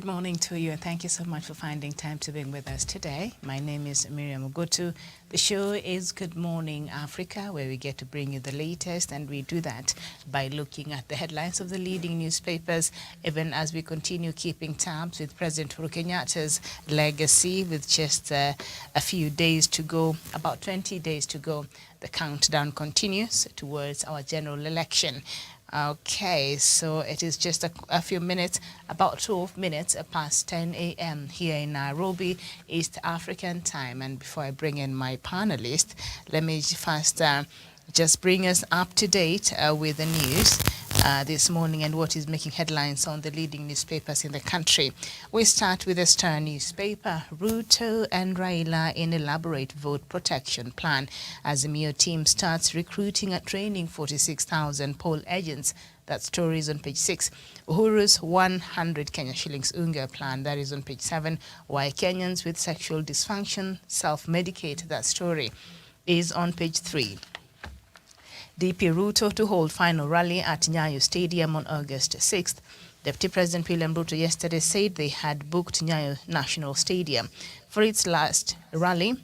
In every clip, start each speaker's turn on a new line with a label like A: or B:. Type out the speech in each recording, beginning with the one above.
A: Good morning to you, and thank you so much for finding time to be with us today. My name is Miriam Ogotu. The show is Good Morning Africa, where we get to bring you the latest, and we do that by looking at the headlines of the leading newspapers, even as we continue keeping tabs with President Uhuru Kenyatta's legacy, with just a few days to go, about 20 days to go. The countdown continues towards our general election. Okay, so it is just a few minutes, about 12 minutes past 10 a.m. here in Nairobi, East African time. And before I bring in my panelist, let me first just bring us up to date with the news this morning and what is making headlines on the leading newspapers in the country. We start with the Star newspaper. Ruto and Raila in elaborate vote protection plan. Azimio team starts recruiting and training 46,000 poll agents. That story is on page 6. Uhuru's 100 Kenya shillings unga plan, that is on page 7. Why Kenyans with sexual dysfunction self-medicate, that story is on page 3. DP Ruto to hold final rally at Nyayo Stadium on August 6th. Deputy President William Ruto yesterday said they had booked Nyayo National Stadium for its last rally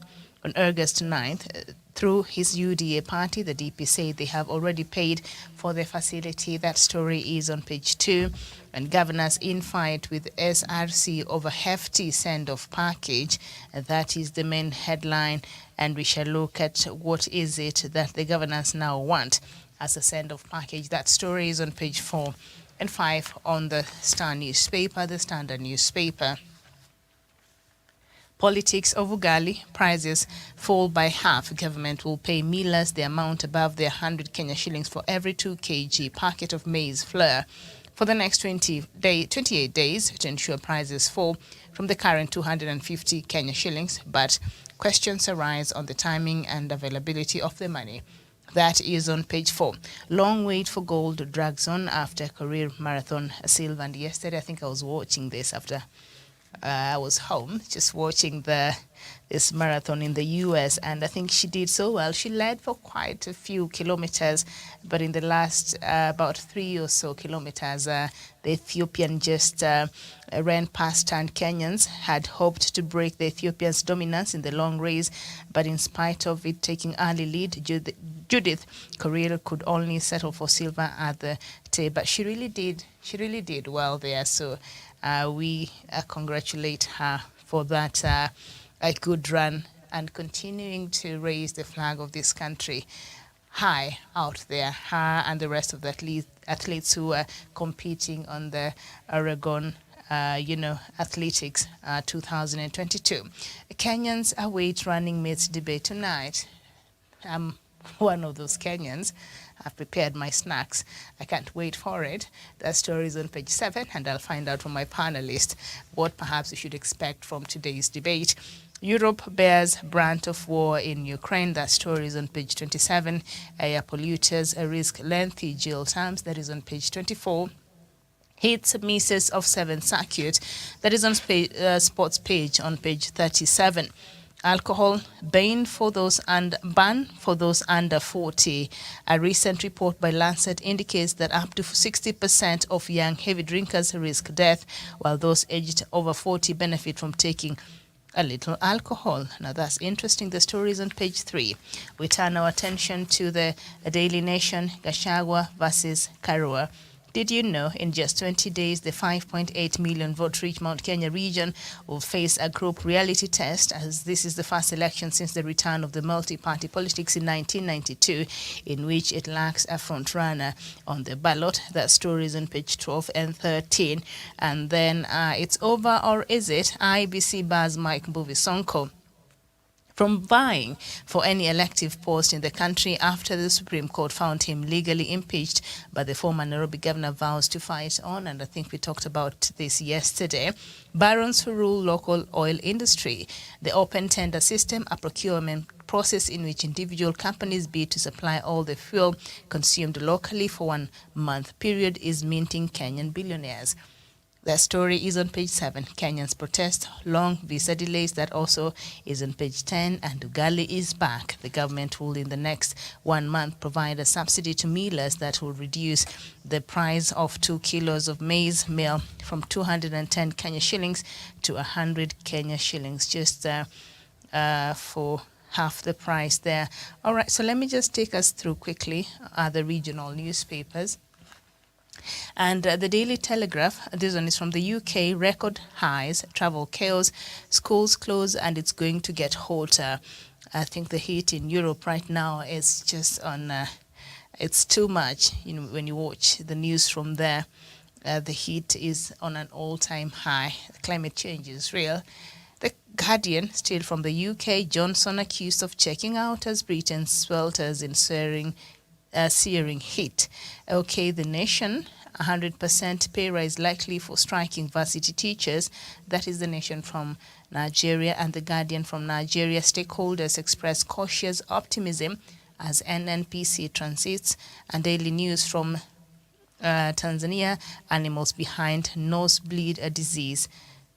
A: on August 9th. Through his UDA party, the DP said they have already paid for the facility. That story is on page 2. And governors in fight with SRC over hefty send-off package. That is the main headline. And we shall look at what is it that the governors now want as a send-off package. That story is on page 4 and 5 on the Star newspaper, the Standard newspaper. Politics of Ugali, prices fall by half. Government will pay millers the amount above their 100 Kenya shillings for every 2 kg packet of maize flour for the next 28 days to ensure prices fall from the current 250 Kenya shillings, but questions arise on the timing and availability of the money. That is on page 4. Long wait for gold drags on after career marathon silver. And yesterday, I think I was watching this after I was home, just watching this marathon in the US, and I think she did so well. She led for quite a few kilometers, but in the last about 3 or so kilometers, the Ethiopian just ran past, and Kenyans had hoped to break the Ethiopians' dominance in the long race, but in spite of it taking early lead, Judith Korir could only settle for silver at the tape, but she really did well there. So we congratulate her for that a good run and continuing to raise the flag of this country high out there. Her and the rest of the athletes who are competing on the Oregon athletics 2022. Kenyans await running mates debate tonight. I'm one of those Kenyans. I've prepared my snacks. I can't wait for it. That story is on page 7, and I'll find out from my panelist what perhaps we should expect from today's debate. Europe bears brunt of war in Ukraine. That story is on page 27. Air polluters risk lengthy jail terms. That is on page 24. Hits, misses of 7th circuit. That is on sports page on page 37. Alcohol banned for those under 40. A recent report by Lancet indicates that up to 60% of young heavy drinkers risk death, while those aged over 40 benefit from taking a little alcohol. Now that's interesting. The story is on page 3. We turn our attention to the Daily Nation, Gachagua versus Karua. Did you know in just 20 days, the 5.8 million vote-rich Mount Kenya region will face a group reality test, as this is the first election since the return of the multi-party politics in 1992, in which it lacks a front-runner on the ballot. That story is on page 12 and 13. And then it's over, or is it? IBC bars Mike Mbuvi Sonko from vying for any elective post in the country after the Supreme Court found him legally impeached, but the former Nairobi governor vows to fight on, and I think we talked about this yesterday. Barons who rule local oil industry. The open tender system, a procurement process in which individual companies bid to supply all the fuel consumed locally for 1 month period, is minting Kenyan billionaires. Their story is on page 7. Kenyans protest long visa delays. That also is on page 10. And Ugali is back. The government will, in the next 1 month, provide a subsidy to millers that will reduce the price of 2 kilos of maize meal from 210 Kenya shillings to 100 Kenya shillings, just for half the price there. All right, so let me just take us through quickly the regional newspapers. And the Daily Telegraph, this one is from the UK, record highs, travel chaos, schools close, and it's going to get hotter. I think the heat in Europe right now is just on, it's too much. You know, when you watch the news from there, the heat is on an all-time high. Climate change is real. The Guardian, still from the UK, Johnson accused of checking out as Britain swelters in searing heat. Okay, The Nation, 100% pay rise likely for striking varsity teachers. That is The Nation from Nigeria. And The Guardian from Nigeria, stakeholders express cautious optimism as NNPC transits. And Daily News from Tanzania, animals behind nosebleed disease.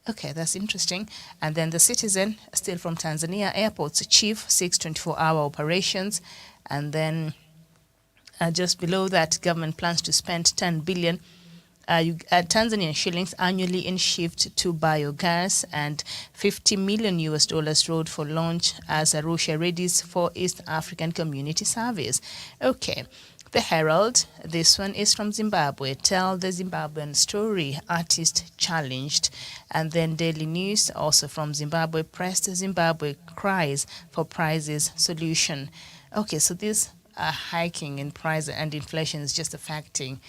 A: Okay, that's interesting. And then The Citizen, still from Tanzania, airports chief seeks 24-hour operations. And then just below that, government plans to spend 10 billion Tanzanian shillings annually in shift to biogas, and $50 million road for launch as Arusha readies for East African Community Service. Okay. The Herald, this one is from Zimbabwe. Tell the Zimbabwean story, artist challenged. And then Daily News, also from Zimbabwe, pressed Zimbabwe cries for prices solution. Okay, so this hiking in price and inflation is just affecting,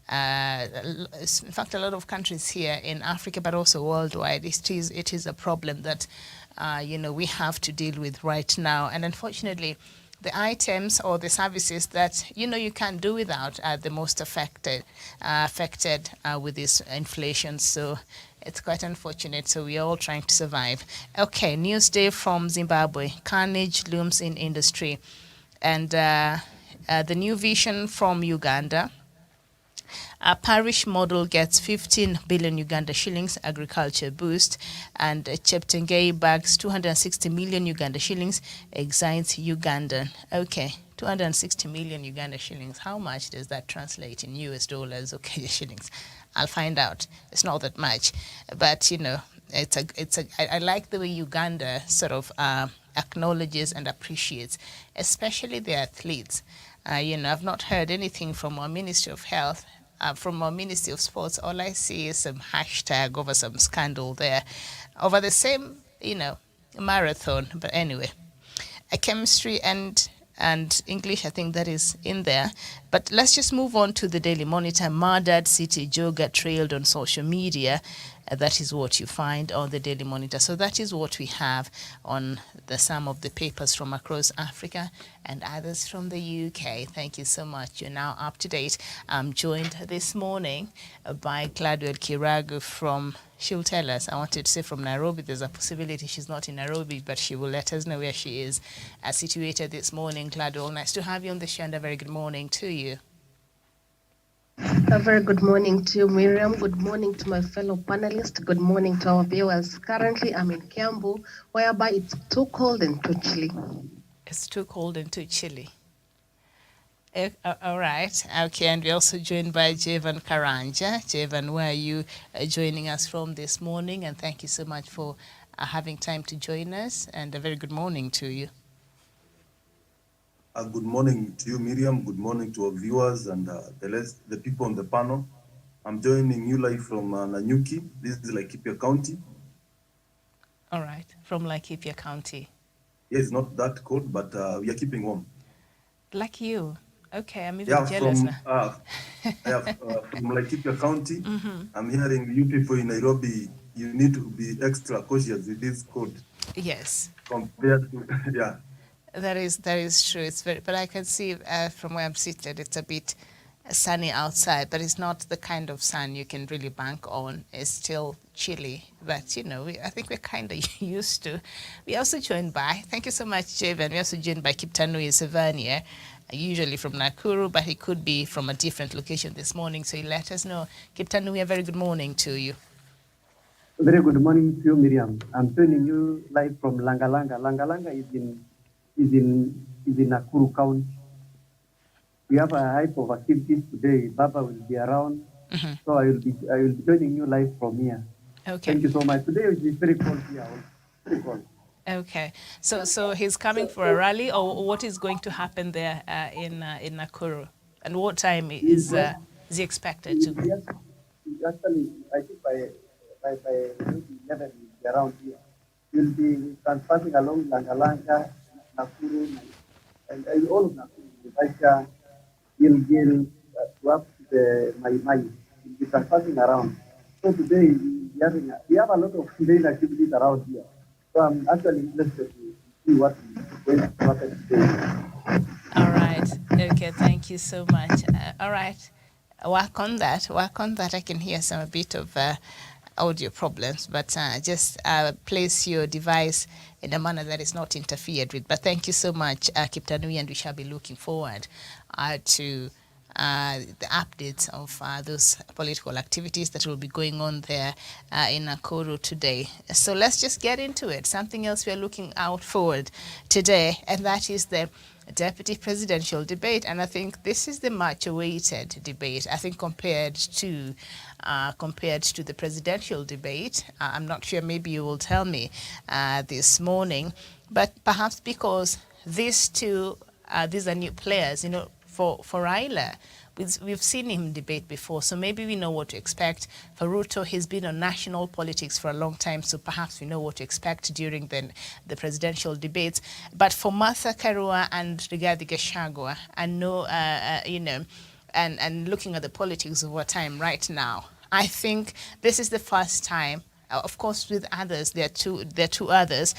A: in fact, a lot of countries here in Africa, but also worldwide. It is a problem that, we have to deal with right now. And unfortunately, the items or the services that you can't do without are the most affected with this inflation. So it's quite unfortunate. So we are all trying to survive. Okay, Newsday from Zimbabwe. Carnage looms in industry. And the new vision from Uganda. A parish model gets 15 billion Uganda shillings agriculture boost, and Cheptegei bags 260 million Uganda shillings exiles Ugandan. Okay, 260 million Uganda shillings. How much does that translate in US dollars or Kenya shillings? I'll find out. It's not that much, but I like the way Uganda sort of acknowledges and appreciates, especially the athletes. I've not heard anything from our Ministry of Health. From our Ministry of Sports, all I see is some hashtag over some scandal there, over the same, marathon. But anyway, chemistry and English, I think that is in there. But let's just move on to the Daily Monitor. Murdered City Joga trailed on social media. That is what you find on the Daily Monitor. So that is what we have on some of the papers from across Africa and others from the UK. Thank you so much. You're now up to date. I'm joined this morning by Gladwell Kiragu from, she'll tell us, I wanted to say from Nairobi. There's a possibility she's not in Nairobi, but she will let us know where she is situated this morning. Gladwell, nice to have you on the show, and a very good morning to you.
B: A very good morning to you, Miriam. Good morning to my fellow panelists. Good morning to our viewers. Currently, I'm in Kiambu, whereby it's too cold and too chilly.
A: It's too cold and too chilly. All right. Okay, and we're also joined by Jevan Karanja. Jevan, where are you joining us from this morning? And thank you so much for having time to join us, and a very good morning to you.
C: Good morning to you, Miriam. Good morning to our viewers and the people on the panel. I'm joining you live from Nanyuki. This is Laikipia County.
A: All right, from Laikipia County.
C: Yeah, it's not that cold, but we are keeping warm.
A: Like you. Okay, I'm even jealous now.
C: From Laikipia County. Mm-hmm. I'm hearing you people in Nairobi, you need to be extra cautious with this cold.
A: Yes.
C: Compared to, yeah.
A: That is true. But I can see from where I'm seated, it's a bit sunny outside, but it's not the kind of sun you can really bank on. It's still chilly, but I think we're kind of used to. We're also joined by, thank you so much, Javen. We're also joined by Kiptanui Savania, usually from Nakuru, but he could be from a different location this morning, so he let us know. Kiptanui, a very good morning to you.
D: Very good morning to you, Miriam. I'm joining you live from Langalanga. Langalanga is in Nakuru County. We have a hype of activities today. Baba will be around, so I will be joining you live from here.
A: Okay.
D: Thank you so much. Today it is very cold here. Very cold.
A: Okay. So he's coming for a rally, or what is going to happen there in Nakuru? And what time is he expected to?
D: Yes, actually, I think by maybe 11 will be around here. We'll be transporting along Langalanga, Nakuru, and all of Nakuru, Naivasha, Gilgil, to up to the Mai. We'll be transporting around. So today we have a lot of main activities around here. So I'm actually interested to see what is going to happen today.
A: All right. Okay. Thank you so much. All right. Work on that. Work on that. I can hear a bit of audio problems, but just place your device in a manner that is not interfered with. But thank you so much, Kiptanui, and we shall be looking forward to the updates of those political activities that will be going on there in Nakuru today. So let's just get into it. Something else we are looking out forward today, and that is the deputy presidential debate. And I think this is the much awaited debate. I think compared to the presidential debate, I'm not sure, maybe you will tell me this morning, but perhaps because these are new players, for Raila, we've seen him debate before, so maybe we know what to expect. For Ruto, he's been on national politics for a long time, so perhaps we know what to expect during the presidential debates. But for Martha Karua and Rigathi Gachagua, and looking at the politics of our time right now, I think this is the first time. Of course, with others, there are two others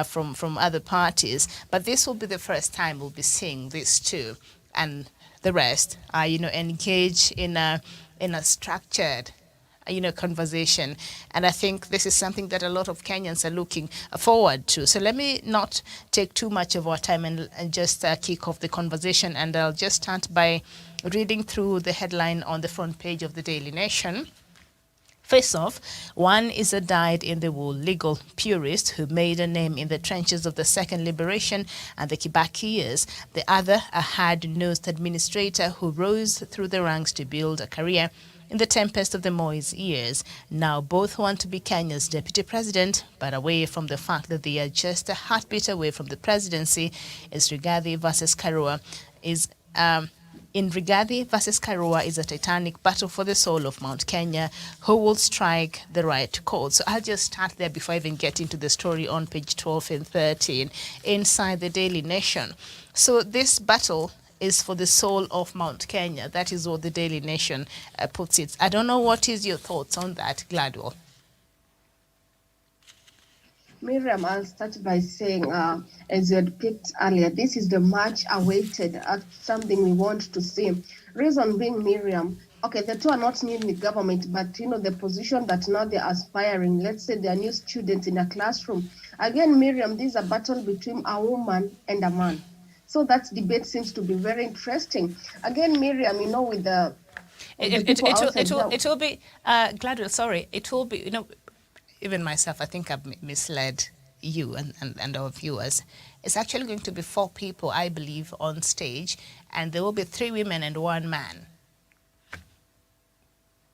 A: from other parties, but this will be the first time we'll be seeing these two, and the rest, engage in a structured, conversation. And I think this is something that a lot of Kenyans are looking forward to. So let me not take too much of our time and just kick off the conversation. And I'll just start by reading through the headline on the front page of the Daily Nation. Face off, one is a dyed-in-the-wool legal purist who made a name in the trenches of the Second Liberation and the Kibaki years. The other, a hard-nosed administrator who rose through the ranks to build a career in the tempest of the Moise years. Now both want to be Kenya's deputy president, but away from the fact that they are just a heartbeat away from the presidency. Is Rigathi versus Karua In Rigathi versus Karua is a titanic battle for the soul of Mount Kenya. Who will strike the right chord? So I'll just start there before I even get into the story on page 12 and 13 inside the Daily Nation. So this battle is for the soul of Mount Kenya. That is what the Daily Nation puts it. I don't know, what is your thoughts on that, Gladwell?
B: Miriam, I'll start by saying, as you had picked earlier, this is the much awaited, something we want to see. Reason being, Miriam, okay, the two are not new in the government, but the position that now they're aspiring, let's say they're new students in a classroom. Again, Miriam, this is a battle between a woman and a man. So that debate seems to be very interesting. Again, Miriam, with the
A: it will be, Gladwell, sorry, it will be, even myself, I think I've misled you and our viewers. It's actually going to be 4 people, I believe, on stage, and there will be 3 women and 1 man.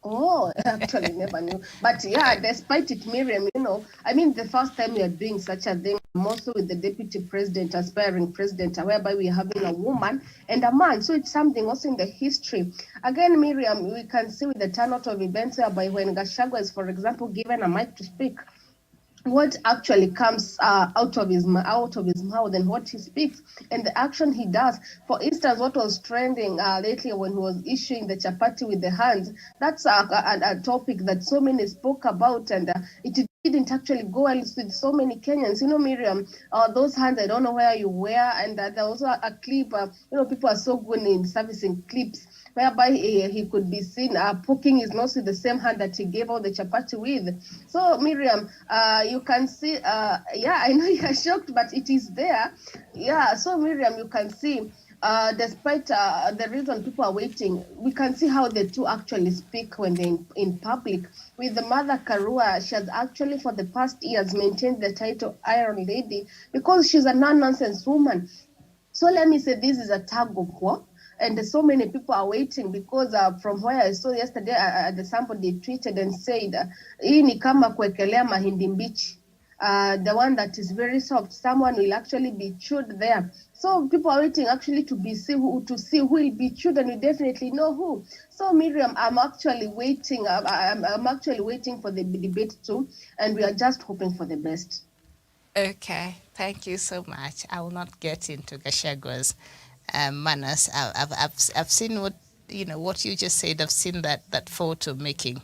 B: Oh, actually never knew. But yeah, despite it, Miriam, the first time we are doing such a thing, also with the deputy president, aspiring president, whereby we are having a woman and a man. So it's something also in the history. Again, Miriam, we can see with the turnout of events whereby when Gachagua is, for example, given a mic to speak, what actually comes out of his mouth and what he speaks and the action he does. For instance, what was trending lately when he was issuing the chapati with the hands, that's a topic that so many spoke about, and it didn't actually go well with so many Kenyans. Miriam, those hands, I don't know where you were, and there was also a clip, people are so good in servicing clips, whereby he could be seen poking his nose with the same hand that he gave out the chapati with. So, Miriam, you can see, I know you're shocked, but it is there. Yeah, so Miriam, you can see despite the reason people are waiting, we can see how the two actually speak when they're in public. With the mother Karua, she has actually for the past years maintained the title Iron Lady because she's a non-nonsense woman. So let me say this is a tug of war, and so many people are waiting because from where I saw yesterday, somebody tweeted and said, hii ni kama kuekelea mahindi mbichi. The one that is very soft, someone will actually be chewed there. So people are waiting actually to see who will be chewed, and we definitely know who. So Miriam, I'm actually waiting. I'm actually waiting for the debate too, and we are just hoping for the best.
A: Okay, thank you so much. I will not get into Gachagwa's manners. I've seen what you just said. I've seen that photo making,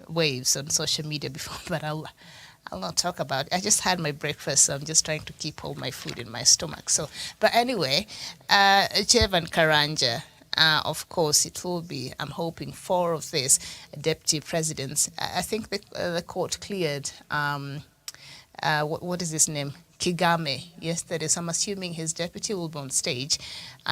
A: waves on social media before, but I'll not talk about it. I just had my breakfast, so I'm just trying to keep all my food in my stomach. So, but anyway, Jevan Karanja. Of course, it will be, I'm hoping, 4 of these deputy presidents. I think the court cleared, what is his name? Kigame yesterday. So I'm assuming his deputy will be on stage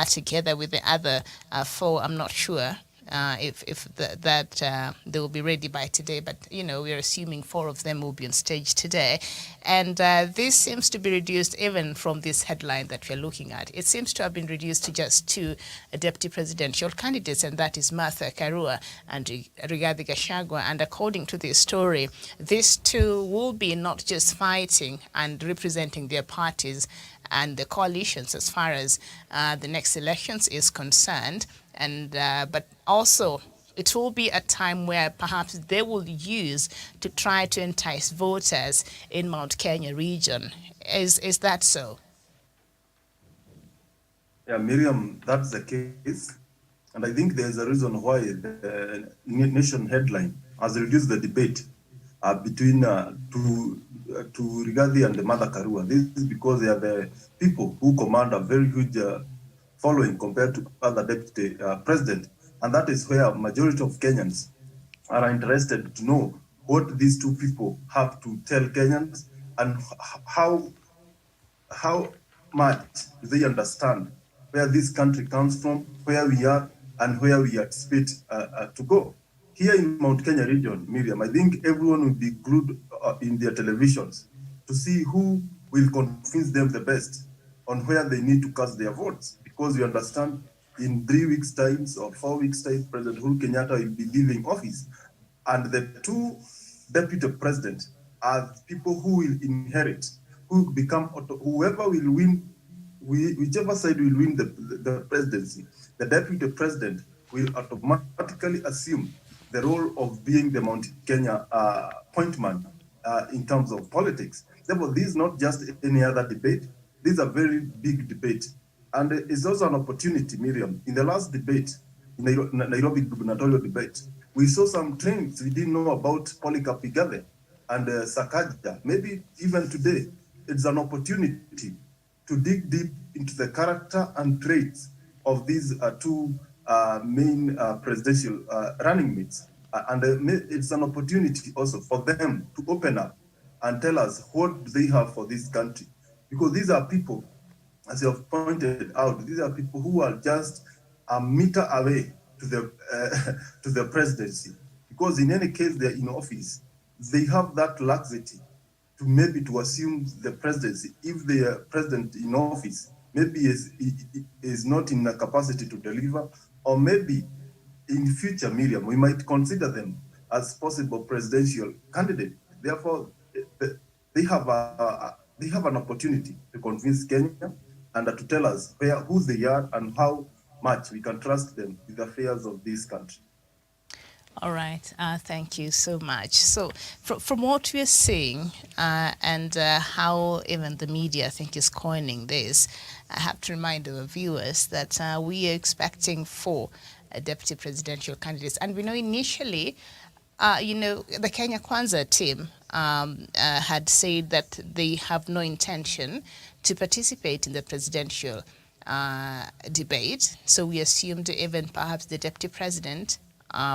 A: together with the other 4. I'm not sure if they will be ready by today, but we're assuming 4 of them will be on stage today. And this seems to be reduced even from this headline that we're looking at. It seems to have been reduced to just 2 deputy presidential candidates, and that is Martha Karua and Rigathi Gachagua. And according to this story, these 2 will be not just fighting and representing their parties and the coalitions as far as the next elections is concerned, and but also it will be a time where perhaps they will use to try to entice voters in Mount Kenya region. Is that so?
C: Yeah, Miriam, that's the case. And I think there's a reason why the Nation headline has reduced the debate between to Rigathi and the Mother Karua. This is because they are the people who command a very huge following compared to other deputy president. And that is where majority of Kenyans are interested to know what these 2 people have to tell Kenyans and how much do they understand where this country comes from, where we are, and where we anticipate to go. Here in Mount Kenya region, Miriam, I think everyone will be glued in their televisions to see who will convince them the best on where they need to cast their votes. Because we understand in 3 weeks' time or 4 weeks' time, President Uhuru Kenyatta will be leaving office. And the 2 deputy presidents are people who will inherit, who become, whoever will win, whichever side will win the presidency, the deputy president will automatically assume the role of being the Mount Kenya point man in terms of politics. Therefore, this is not just any other debate. This is a very big debate. And it's also an opportunity, Miriam. In the last debate, Nairobi gubernatorial debate, we saw some trends we didn't know about Polycarp Igathe and Sakaja. Maybe even today, it's an opportunity to dig deep into the character and traits of these 2 main presidential running mates. And it's an opportunity also for them to open up and tell us what they have for this country. Because these are people, as you have pointed out, these are people who are just a meter away to the presidency. Because in any case they're in office, they have that laxity to assume the presidency if the president in office maybe is not in a capacity to deliver, or maybe in future, Miriam, we might consider them as possible presidential candidate. Therefore, they have an opportunity to convince Kenya and to tell us who they are and how much we can trust them with the affairs of this country.
A: All right, thank you so much. So from what we're seeing and how even the media, I think, is coining this, I have to remind our viewers that we are expecting 4 deputy presidential candidates. And we know initially, the Kenya Kwanza team had said that they have no intention to participate in the presidential debate. So we assumed even perhaps the deputy president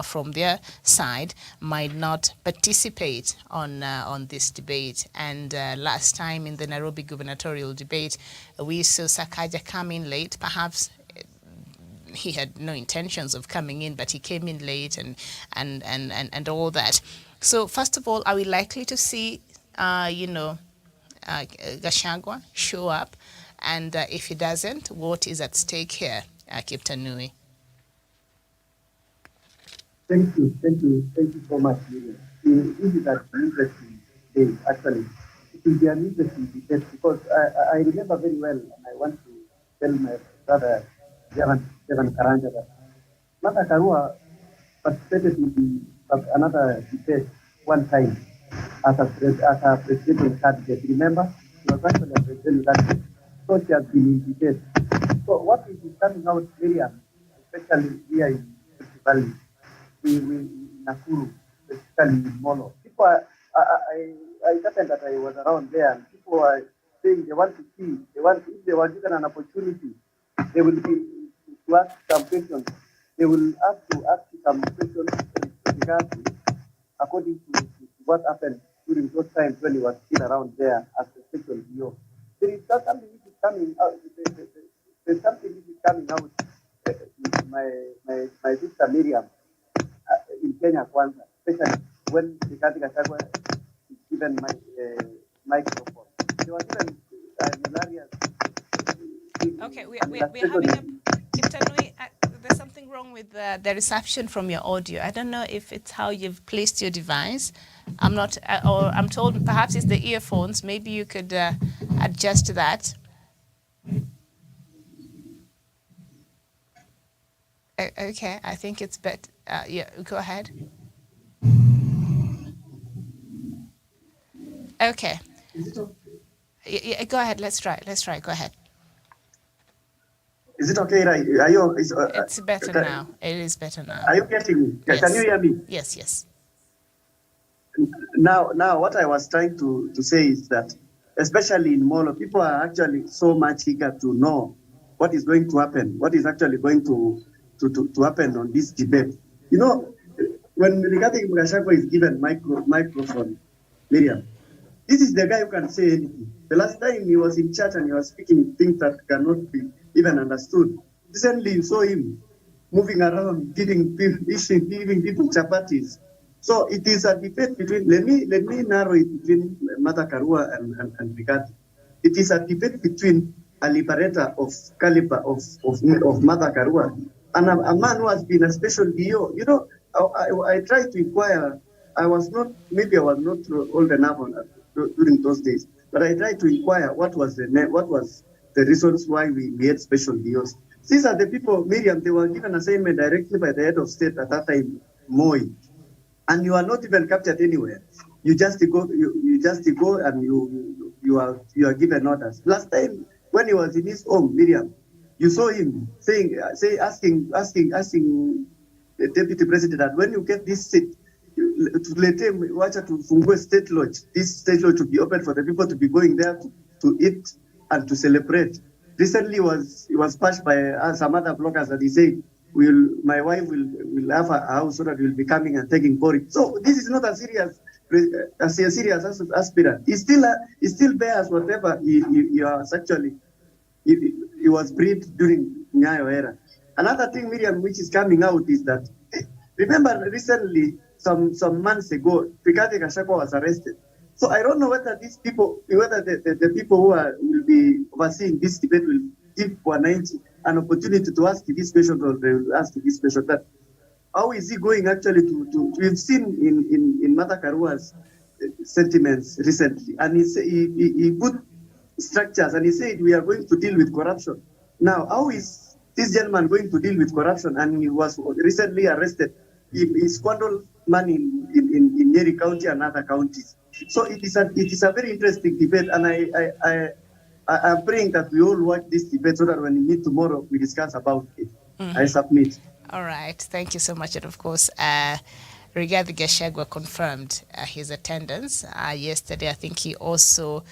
A: from their side might not participate on this debate. And last time in the Nairobi gubernatorial debate, we saw Sakaja come in late. Perhaps he had no intentions of coming in, but he came in late and all that. So first of all, are we likely to see, Gachagua show up? And if he doesn't, what is at stake here, Kiptanui?
D: Thank you so much, Miriam. This is an interesting day, actually. It will be an interesting debate because I remember very well, and I want to tell my brother, Jevan Karanja, that Martha Karua participated in another debate one time as a presidential candidate. Remember? She was actually a presidential candidate. So she has been in debate. So what is coming out, Miriam, especially here in Rift Valley, we Nakuru, especially in Molo. People I happened that I was around there, and people are saying they want to see, if they were given an opportunity, they will be to ask some questions. They will ask some questions regarding according to what happened during those times when he was still around there as a special CEO. There is something which is coming out. There's something which is coming out. My sister Miriam in Kenya, Kwanza, especially when Rigathi Gachagua is given my microphone. There was even hilarious.
A: Okay, we're having a Kiptanui, there's something wrong with the reception from your audio. I don't know if it's how you've placed your device. I'm not, or I'm told perhaps it's the earphones. Maybe you could adjust that. Okay, I think it's better. Yeah, go ahead. Okay.
D: Is it okay?
A: Yeah, go ahead. Let's try. Go ahead.
D: Is it okay? Are you?
A: It's better now. It is better now.
D: Are you getting me?
A: Yes.
D: Can you hear me?
A: Yes.
D: Now, what I was trying to say is that, especially in Molo, people are actually so much eager to know what is going to happen, what is actually going to happen on this debate. You know, when Rigathi Gachagua is given microphone, Miriam, this is the guy who can say anything. The last time he was in church and he was speaking things that cannot be even understood. Recently, you saw him moving around, giving people chapatis. So it is a debate between, let me narrow it between Martha Karua and Rigathi. It is a debate between a liberator of caliber of Martha Karua and a man who has been a special DO. You know, I tried to inquire. I was not old enough during those days, but I tried to inquire what was the reasons why we had special DOs. These are the people, Miriam, they were given assignment directly by the head of state at that time, Moi. And you are not even captured anywhere. You just go and you are given orders. Last time when he was in his home, Miriam, you saw him asking the deputy president that when you get this seat, to let him watch to fungue state lodge. This state lodge to be open for the people to be going there to eat and to celebrate. Recently he was passed by some other bloggers that he said, my wife will have a house so that we'll be coming and taking porridge. So this is not as serious as aspirant. He still bears whatever he was actually he was bred during Nyayo era. Another thing, Miriam, which is coming out is that remember recently some months ago, Rigathi Gachagua was arrested. So I don't know whether the people who will be overseeing this debate will give Wananchi an opportunity to ask this question, or they will ask this question. That how is he going actually to we've seen in Martha Karua's sentiments recently, and he put structures and he said we are going to deal with corruption. Now, how is this gentleman going to deal with corruption? And he was recently arrested. He squandered money in Nyeri County and other counties. So it is a very interesting debate, and I'm praying that we all watch this debate so that when we meet tomorrow, we discuss about it. Mm-hmm. I submit.
A: All right. Thank you so much. And of course, Rigathi Gachagua confirmed his attendance yesterday. I think he also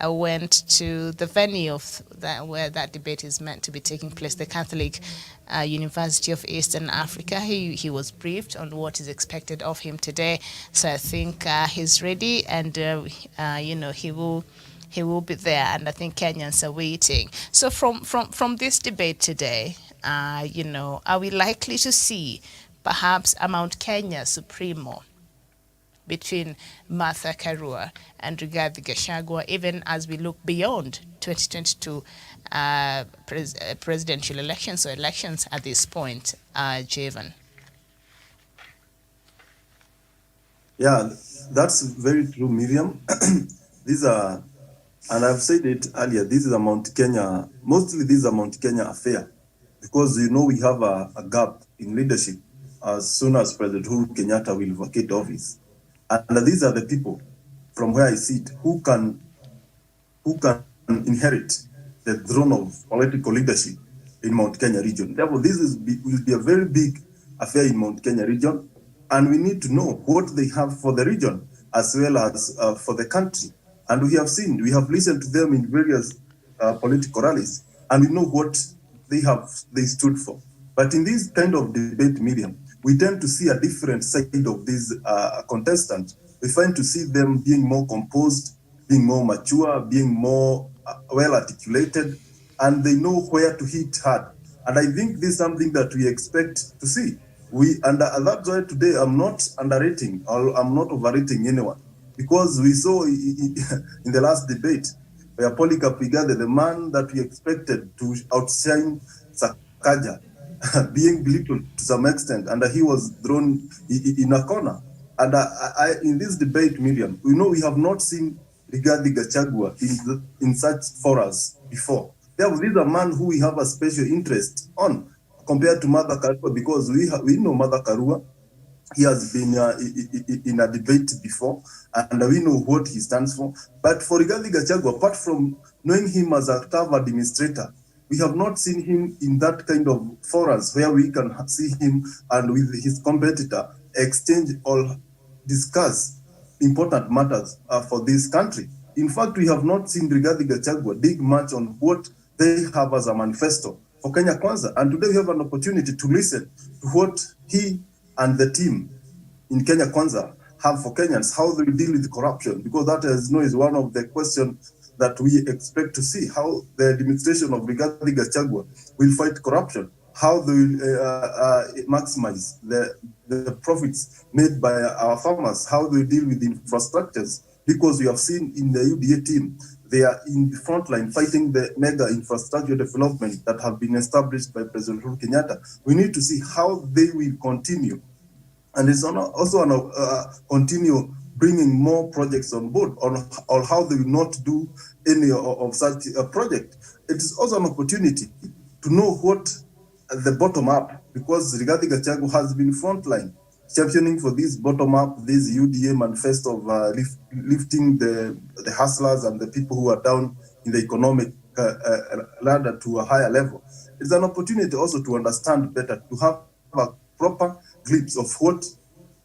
A: went to the venue of that where that debate is meant to be taking place, the Catholic University of Eastern Africa. He was briefed on what is expected of him today, so I think he's ready, and he will be there, and I think Kenyans are waiting. So from this debate today, are we likely to see perhaps a Mount Kenya Supremo between Martha Karua and Rigathi Gachagua, even as we look beyond 2022 presidential elections or elections at this point, Javan?
C: Yeah, that's very true, Miriam. These are, and I've said it earlier, this is a Mount Kenya, mostly this is a Mount Kenya affair, because we have a gap in leadership as soon as President Uhuru Kenyatta will vacate office. And these are the people, from where I sit, who can inherit the throne of political leadership in Mount Kenya region. Therefore, this will be a very big affair in Mount Kenya region, and we need to know what they have for the region as well as for the country. And we have listened to them in various political rallies, and we know what they stood for. But in this kind of debate medium, we tend to see a different side of these contestants. We find to see them being more composed, being more mature, being more well articulated, and they know where to hit hard. And I think this is something that we expect to see. And that's why today I'm not underrating or I'm not overrating anyone, because we saw in the last debate where Polycarp Igathe, the man that we expected to outshine Sakaja, being belittled to some extent, and he was thrown in a corner. And in this debate, Miriam, we have not seen Rigathi Gachagua in such forums before. Therefore, this is a man who we have a special interest on compared to Martha Karua, because we know Martha Karua. He has been in a debate before, and we know what he stands for. But for Rigathi Gachagua, apart from knowing him as a tough administrator, we have not seen him in that kind of forums where we can see him and with his competitor exchange or discuss important matters for this country. In fact, we have not seen Rigathi Gachagua dig much on what they have as a manifesto for Kenya Kwanza. And today we have an opportunity to listen to what he and the team in Kenya Kwanza have for Kenyans, how they deal with corruption, because that is one of the questions that we expect to see, how the administration of Rigathi Gachagua will fight corruption, how they will maximize the profits made by our farmers, how they deal with infrastructures, because we have seen in the UDA team, they are in the front line fighting the mega infrastructure development that have been established by President Uhuru Kenyatta. We need to see how they will continue. And it's also continue bringing more projects on board, or how they will not do any of such a project. It is also an opportunity to know what the bottom up, because Rigathi Gachagua has been frontline championing for this bottom up, this UDA manifesto of lifting the hustlers and the people who are down in the economic ladder to a higher level. It's an opportunity also to understand better, to have a proper glimpse of what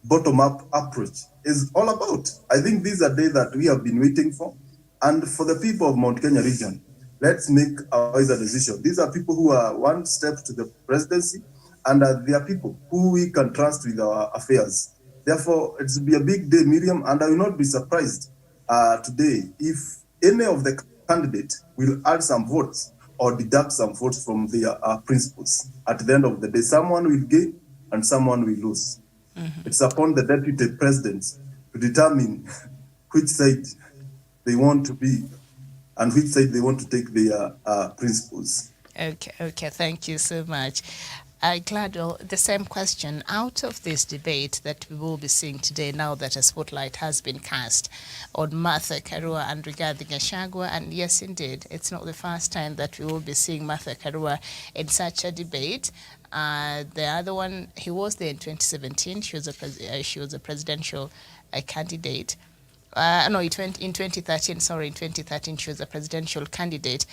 C: bottom-up approach is all about. I think these are days that we have been waiting for. And for the people of Mount Kenya region, let's make a wiser decision. These are people who are one step to the presidency, and they are people who we can trust with our affairs. Therefore, it will be a big day, Miriam, and I will not be surprised today if any of the candidates will add some votes or deduct some votes from their principles. At the end of the day, someone will gain and someone will lose. Mm-hmm. It's upon the deputy presidents to determine which side they want to be and which side they want to take their principles.
A: Okay, thank you so much. Gladwell, the same question. Out of this debate that we will be seeing today, now that a spotlight has been cast on Martha Karua and Rigathi Gachagua, and yes, indeed, it's not the first time that we will be seeing Martha Karua in such a debate. The other one, he was there in 2017. She was a presidential candidate. In 2013, sorry, in 2013 she was a presidential candidate.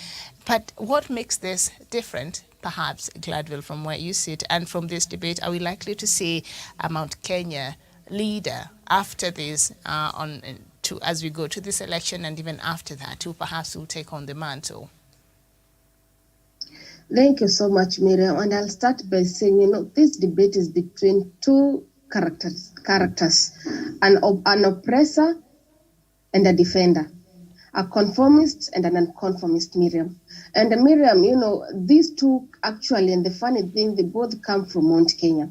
A: But what makes this different, perhaps, Gladwell, from where you sit, and from this debate, are we likely to see a Mount Kenya leader after this as we go to this election and even after that, who perhaps will take on the mantle?
B: Thank you so much, Miriam. And I'll start by saying, this debate is between two characters, an oppressor and a defender, a conformist and an unconformist, Miriam. And Miriam, these two actually, and the funny thing, they both come from Mount Kenya,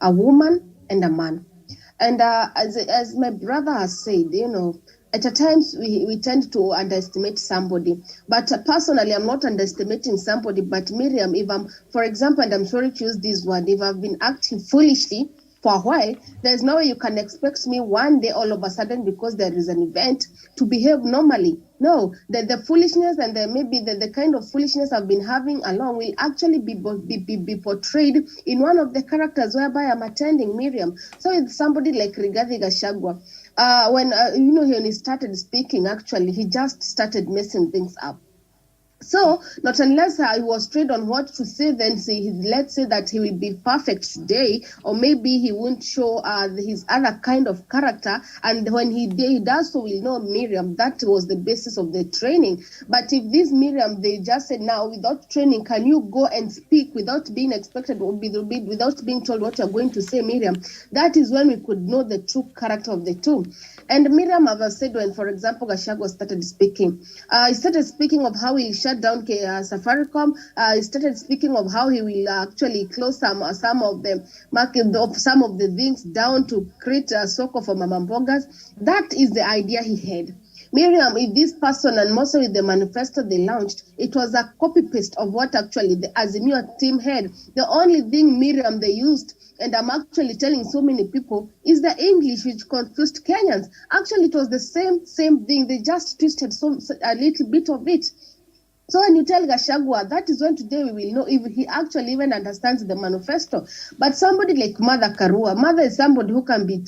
B: a woman and a man. And as my brother has said, at times we tend to underestimate somebody. But personally, I'm not underestimating somebody. But Miriam, if I'm, for example, and I'm sorry to use this word, if I've been acting foolishly for a while, there's no way you can expect me one day all of a sudden, because there is an event, to behave normally. No, the foolishness and maybe the kind of foolishness I've been having along will actually be portrayed in one of the characters whereby I'm attending, Miriam. So it's somebody like Rigathi Gachagua. When he started speaking, actually, he just started messing things up. So, not unless he was trained on what to say, then let's say that he will be perfect today, or maybe he won't show his other kind of character. And when he does so, we'll know, Miriam, that was the basis of the training. But if this Miriam, they just said, now, without training, can you go and speak without being expected, or without being told what you're going to say, Miriam? That is when we could know the true character of the two. And Miriam, as I said, when, for example, Gachagua started speaking, he started speaking of how he shut down Safaricom. He started speaking of how he will actually close some of the market, some of the things down to create a soko for Mama Mbogas. That is the idea he had. Miriam, if this person, and mostly with the manifesto they launched, it was a copy-paste of what actually the Azimio team had. The only thing, Miriam, they used, and I'm actually telling so many people, is the English, which confused Kenyans. Actually, it was the same thing. They just twisted a little bit of it. So when you tell Gachagua, that is when today we will know if he actually even understands the manifesto. But somebody like Mother Karua, Mother is somebody who can be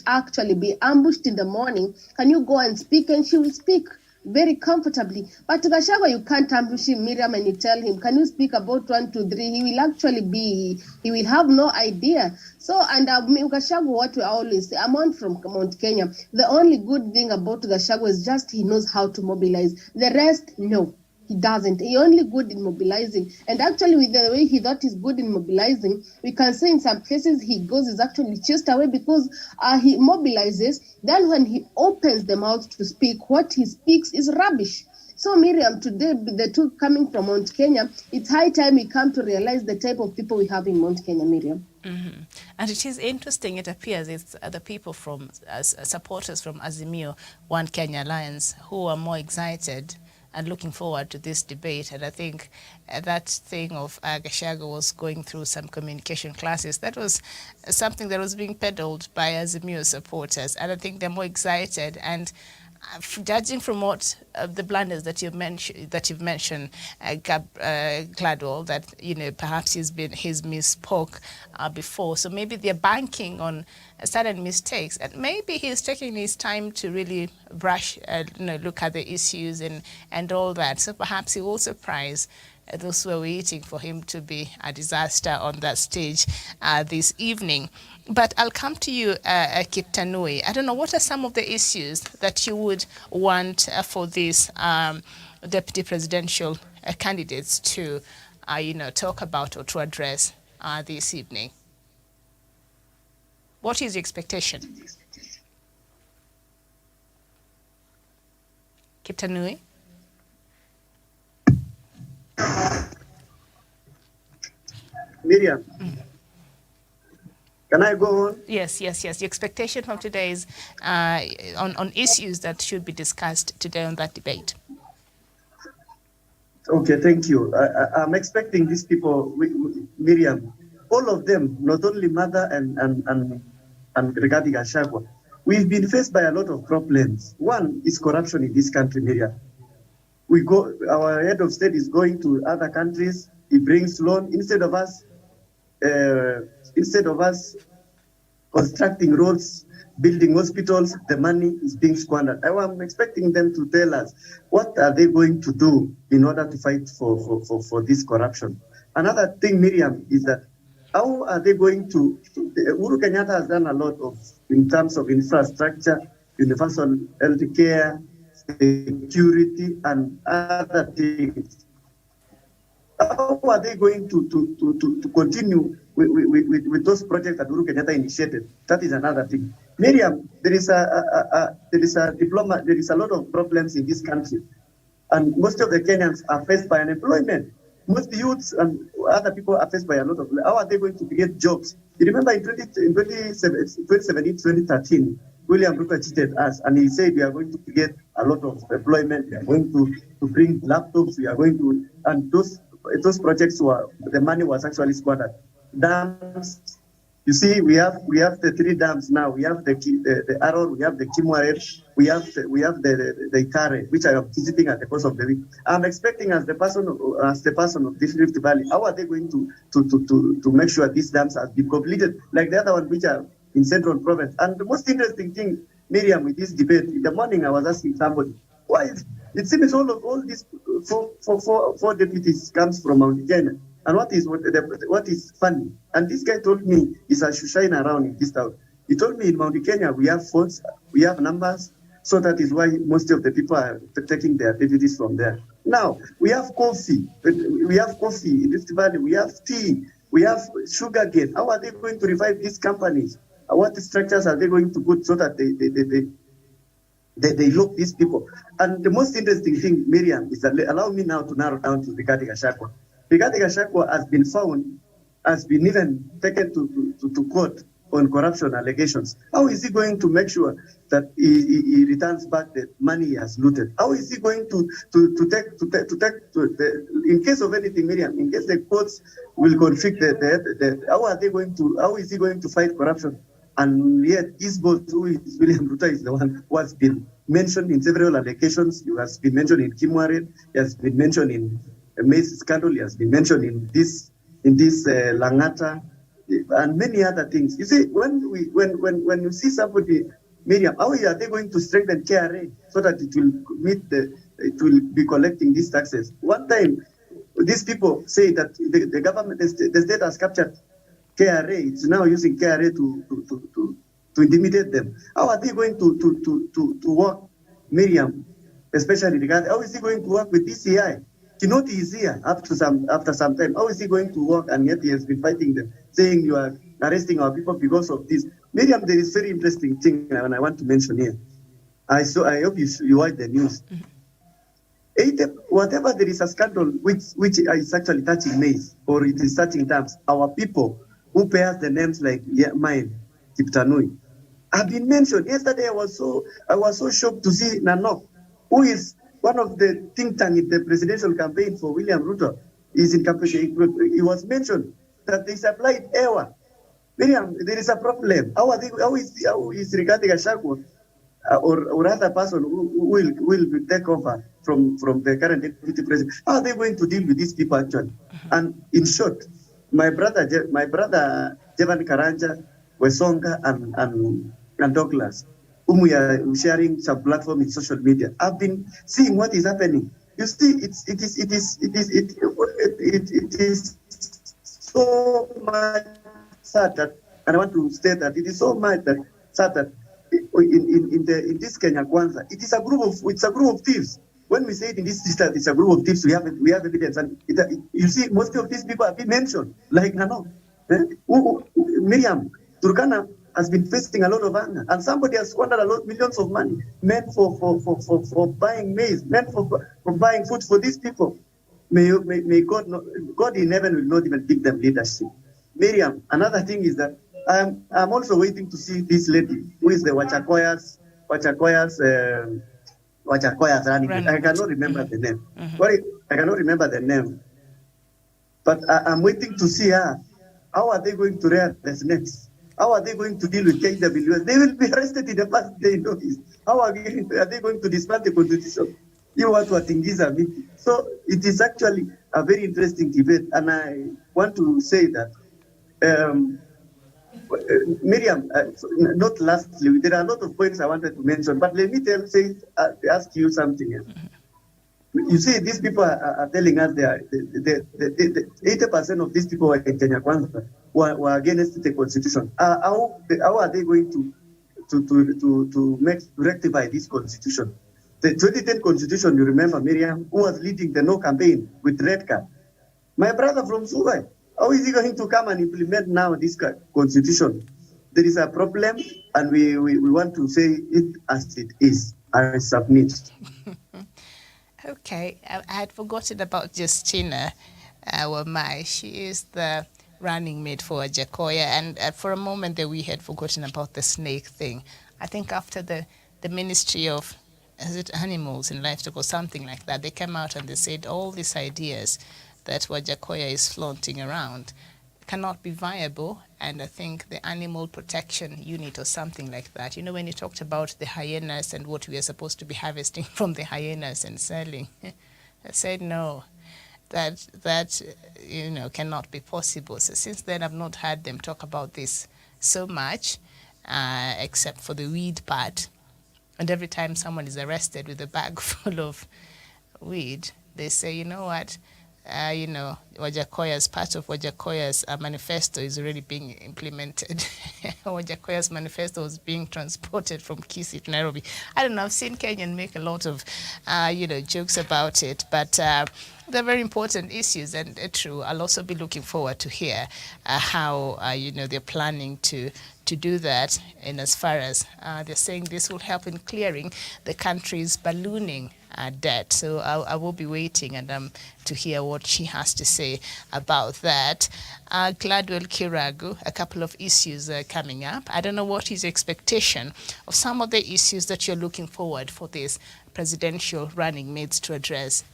B: ambushed in the morning. Can you go and speak? And she will speak very comfortably. But Gachagua, you can't ambush him, Miriam, and you tell him, can you speak about 1, 2, 3? He will actually he will have no idea. So, and Gachagua, what we always say, I'm on from Mount Kenya. The only good thing about Gachagua is just he knows how to mobilize. The rest, no. He doesn't. He only good in mobilizing. And actually, with the way he thought he's good in mobilizing, we can say in some places he goes is actually chased away because he mobilizes. Then when he opens the mouth to speak, what he speaks is rubbish. So Miriam, today, the two coming from Mount Kenya, it's high time we come to realize the type of people we have in Mount Kenya, Miriam.
A: Mm-hmm. And it is interesting, it appears it's the people from, supporters from Azimio, One Kenya Alliance, who are more excited and looking forward to this debate. And I think that thing of Gachagua was going through some communication classes. That was something that was being peddled by Azimio supporters. And I think they're more excited. And judging from what the blunders that you've mentioned, Gladwell, that perhaps he's misspoke before. So maybe they're banking on certain mistakes, and maybe he's taking his time to really brush, look at the issues and all that. So perhaps he will surprise those who are waiting for him to be a disaster on that stage this evening. But I'll come to you, Kiptanui. I don't know, what are some of the issues that you would want for these deputy presidential candidates to, talk about or to address this evening? What is your expectation? Kiptanui?
D: Miriam, can I go on?
A: Yes. Your expectation from today is on issues that should be discussed today on that debate.
D: Okay, thank you. I'm expecting these people, Miriam, all of them, not only Mother and Rigathi Gachagua. We've been faced by a lot of problems. One is corruption in this country, Miriam. Our head of state is going to other countries. He brings loan instead of us constructing roads, building hospitals. The money is being squandered. I'm expecting them to tell us what are they going to do in order to fight for this corruption. Another thing, Miriam, is that how are they going to? Uhuru Kenyatta has done a lot in terms of infrastructure, universal health care, security, and other things. How are they going to continue with those projects that Uhuru Kenyatta initiated? That is another thing. Miriam, there is a lot of problems in this country, and most of the Kenyans are faced by unemployment. Most youths and other people are faced by a lot of. How are they going to create jobs? You remember in 2017, 2013, William Ruto cheated us, and he said we are going to create a lot of employment. We are going to bring laptops. We are going to, and those projects the money was actually squandered. Dams. You see, we have the 3 dams now. We have the Arrow, we have the Kimwarer, we have the Ikare, which I am visiting at the course of the week. I'm expecting as the person of this Rift Valley, how are they going to make sure these dams have been completed, like the other one which are in Central Province? And the most interesting thing, Miriam, with this debate, in the morning I was asking somebody, why it seems all these four deputies comes from Mount Kenya. And what is funny? And this guy told me he's a shine around in this town. He told me in Mount Kenya we have phones, we have numbers, so that is why most of the people are taking their deputies from there. Now we have coffee in Rift Valley, we have tea, we have sugar cane. How are they going to revive these companies? What structures are they going to put so that they look these people? And the most interesting thing, Miriam, is that allow me now to narrow down to Rigathi Gachagua. Rigathi Gachagua has been even taken to court on corruption allegations. How is he going to make sure that he returns back the money he has looted? How is he going to in case of anything, Miriam, in case the courts will convict how is he going to fight corruption? And yet his boss, who is William Ruto, is the one who has been mentioned in several allegations. He has been mentioned in Kimwarer, he has been mentioned in Mace scandal, he has been mentioned in this Langata, and many other things. You see, when you see somebody, Miriam, how are they going to strengthen KRA so that it will be collecting these taxes? One time, these people say that the government, the state has captured KRA. It's now using KRA to intimidate them. How are they going to work, Miriam, especially regarding how is he going to work with DCI? Kinoti is here after some time. How is he going to work? And yet he has been fighting them, saying you are arresting our people because of this. Miriam, there is very interesting thing and I want to mention here. I hope you watch the news. Whatever there is a scandal which is actually touching maize or it is touching dams, our people who bears the names like mine, Kiptanui, have been mentioned. Yesterday I was so shocked to see Nanok, who is one of the think tank in the presidential campaign for William Ruto, is in campaign. He was mentioned that they supplied air. Miriam, there is a problem. How is Rigathi Gachagua or other person who will take over from the current deputy president? How are they going to deal with these people actually? And in short, my brother Jevan Karanja, Wesonga, and Douglas, whom we are sharing some platform in social media, I've been seeing what is happening. You see, it is so much sad that, and I want to state that it is so much that sad that in this Kenya Kwanza, it's a group of thieves. When we say it in this district, it's a group of thieves, we have evidence, and you see, most of these people have been mentioned, like Nano, Miriam, Turkana has been facing a lot of anger, and somebody has squandered millions of money meant for buying maize, meant for buying food for these people. May God in heaven will not even give them leadership. Miriam, another thing is that I'm also waiting to see this lady who is the Wachakoyas running. I cannot remember the name. I cannot remember the name. But I'm waiting to see her. How are they going to rear this next? How are they going to deal with KWS? They will be arrested in the first day notice. How are they going to disband the constitution? You want to Atingiza me. So it is actually a very interesting debate. And I want to say that, Miriam, not lastly, there are a lot of points I wanted to mention, but let me ask you something else. You see, these people are telling us the 80% of these people were in Kenya Kwanza were against the constitution. How are they going to rectify this constitution. The 2010 constitution, you remember, Miriam, who was leading the no campaign with red card? My brother from Subai. How is he going to come and implement now this constitution? There is a problem, and we want to say it as it is. I submit.
A: Okay, I had forgotten about Justina Wamai. She is the running mate for Jacoya, and for a moment there we had forgotten about the snake thing. I think after the Ministry of, is it Animals and Livestock or something like that, they came out and they said all these ideas that Wajakoya is flaunting around cannot be viable, and I think the Animal Protection Unit or something like that, you know, when you talked about the hyenas and what we are supposed to be harvesting from the hyenas and selling, I said no, that you know, cannot be possible. So since then I've not heard them talk about this so much, except for the weed part. And every time someone is arrested with a bag full of weed, they say, you know what, you know, Wajakoya's, part of Wajakoya's manifesto is already being implemented. Wajakoya's manifesto is being transported from Kisii to Nairobi. I don't know, I've seen Kenyan make a lot of, you know, jokes about it, but they're very important issues, and true. I'll also be looking forward to hear how, you know, they're planning to do that, and as far as they're saying this will help in clearing the country's ballooning debt. So I will be waiting and to hear what she has to say about that. Gladwell Kiragu, a couple of issues coming up. I don't know what is your expectation of some of the issues that you're looking forward for this presidential running mates to address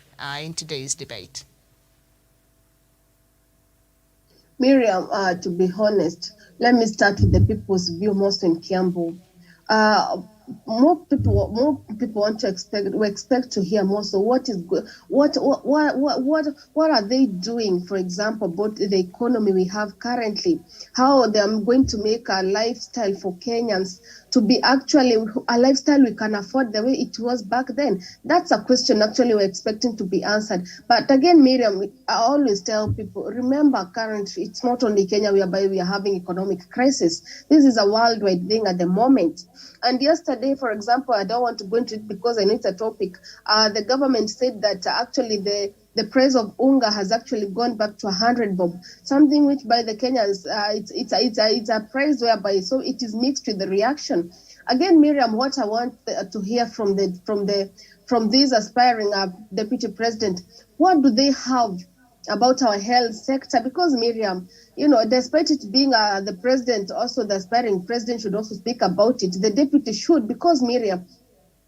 A: in today's debate.
B: Miriam, to be honest, let me start with the people's view, most in Kiambu. More people want to expect to hear more. So what are they doing, for example, about the economy we have currently, how they are going to make a lifestyle for Kenyans to be actually a lifestyle we can afford the way it was back then? That's a question actually we're expecting to be answered. But again, Miriam, I always tell people, remember currently it's not only Kenya whereby we are having economic crisis. This is a worldwide thing at the moment. And yesterday, for example, I don't want to go into it because I know it's a topic. The government said that actually the price of unga has actually gone back to 100 bob, something which by the Kenyans, it's a price whereby, so it is mixed with the reaction. Again, Miriam, what I want to hear from these aspiring deputy president, what do they have about our health sector? Because Miriam, you know, despite it being the president, also the aspiring president should also speak about it. The deputy should, because Miriam,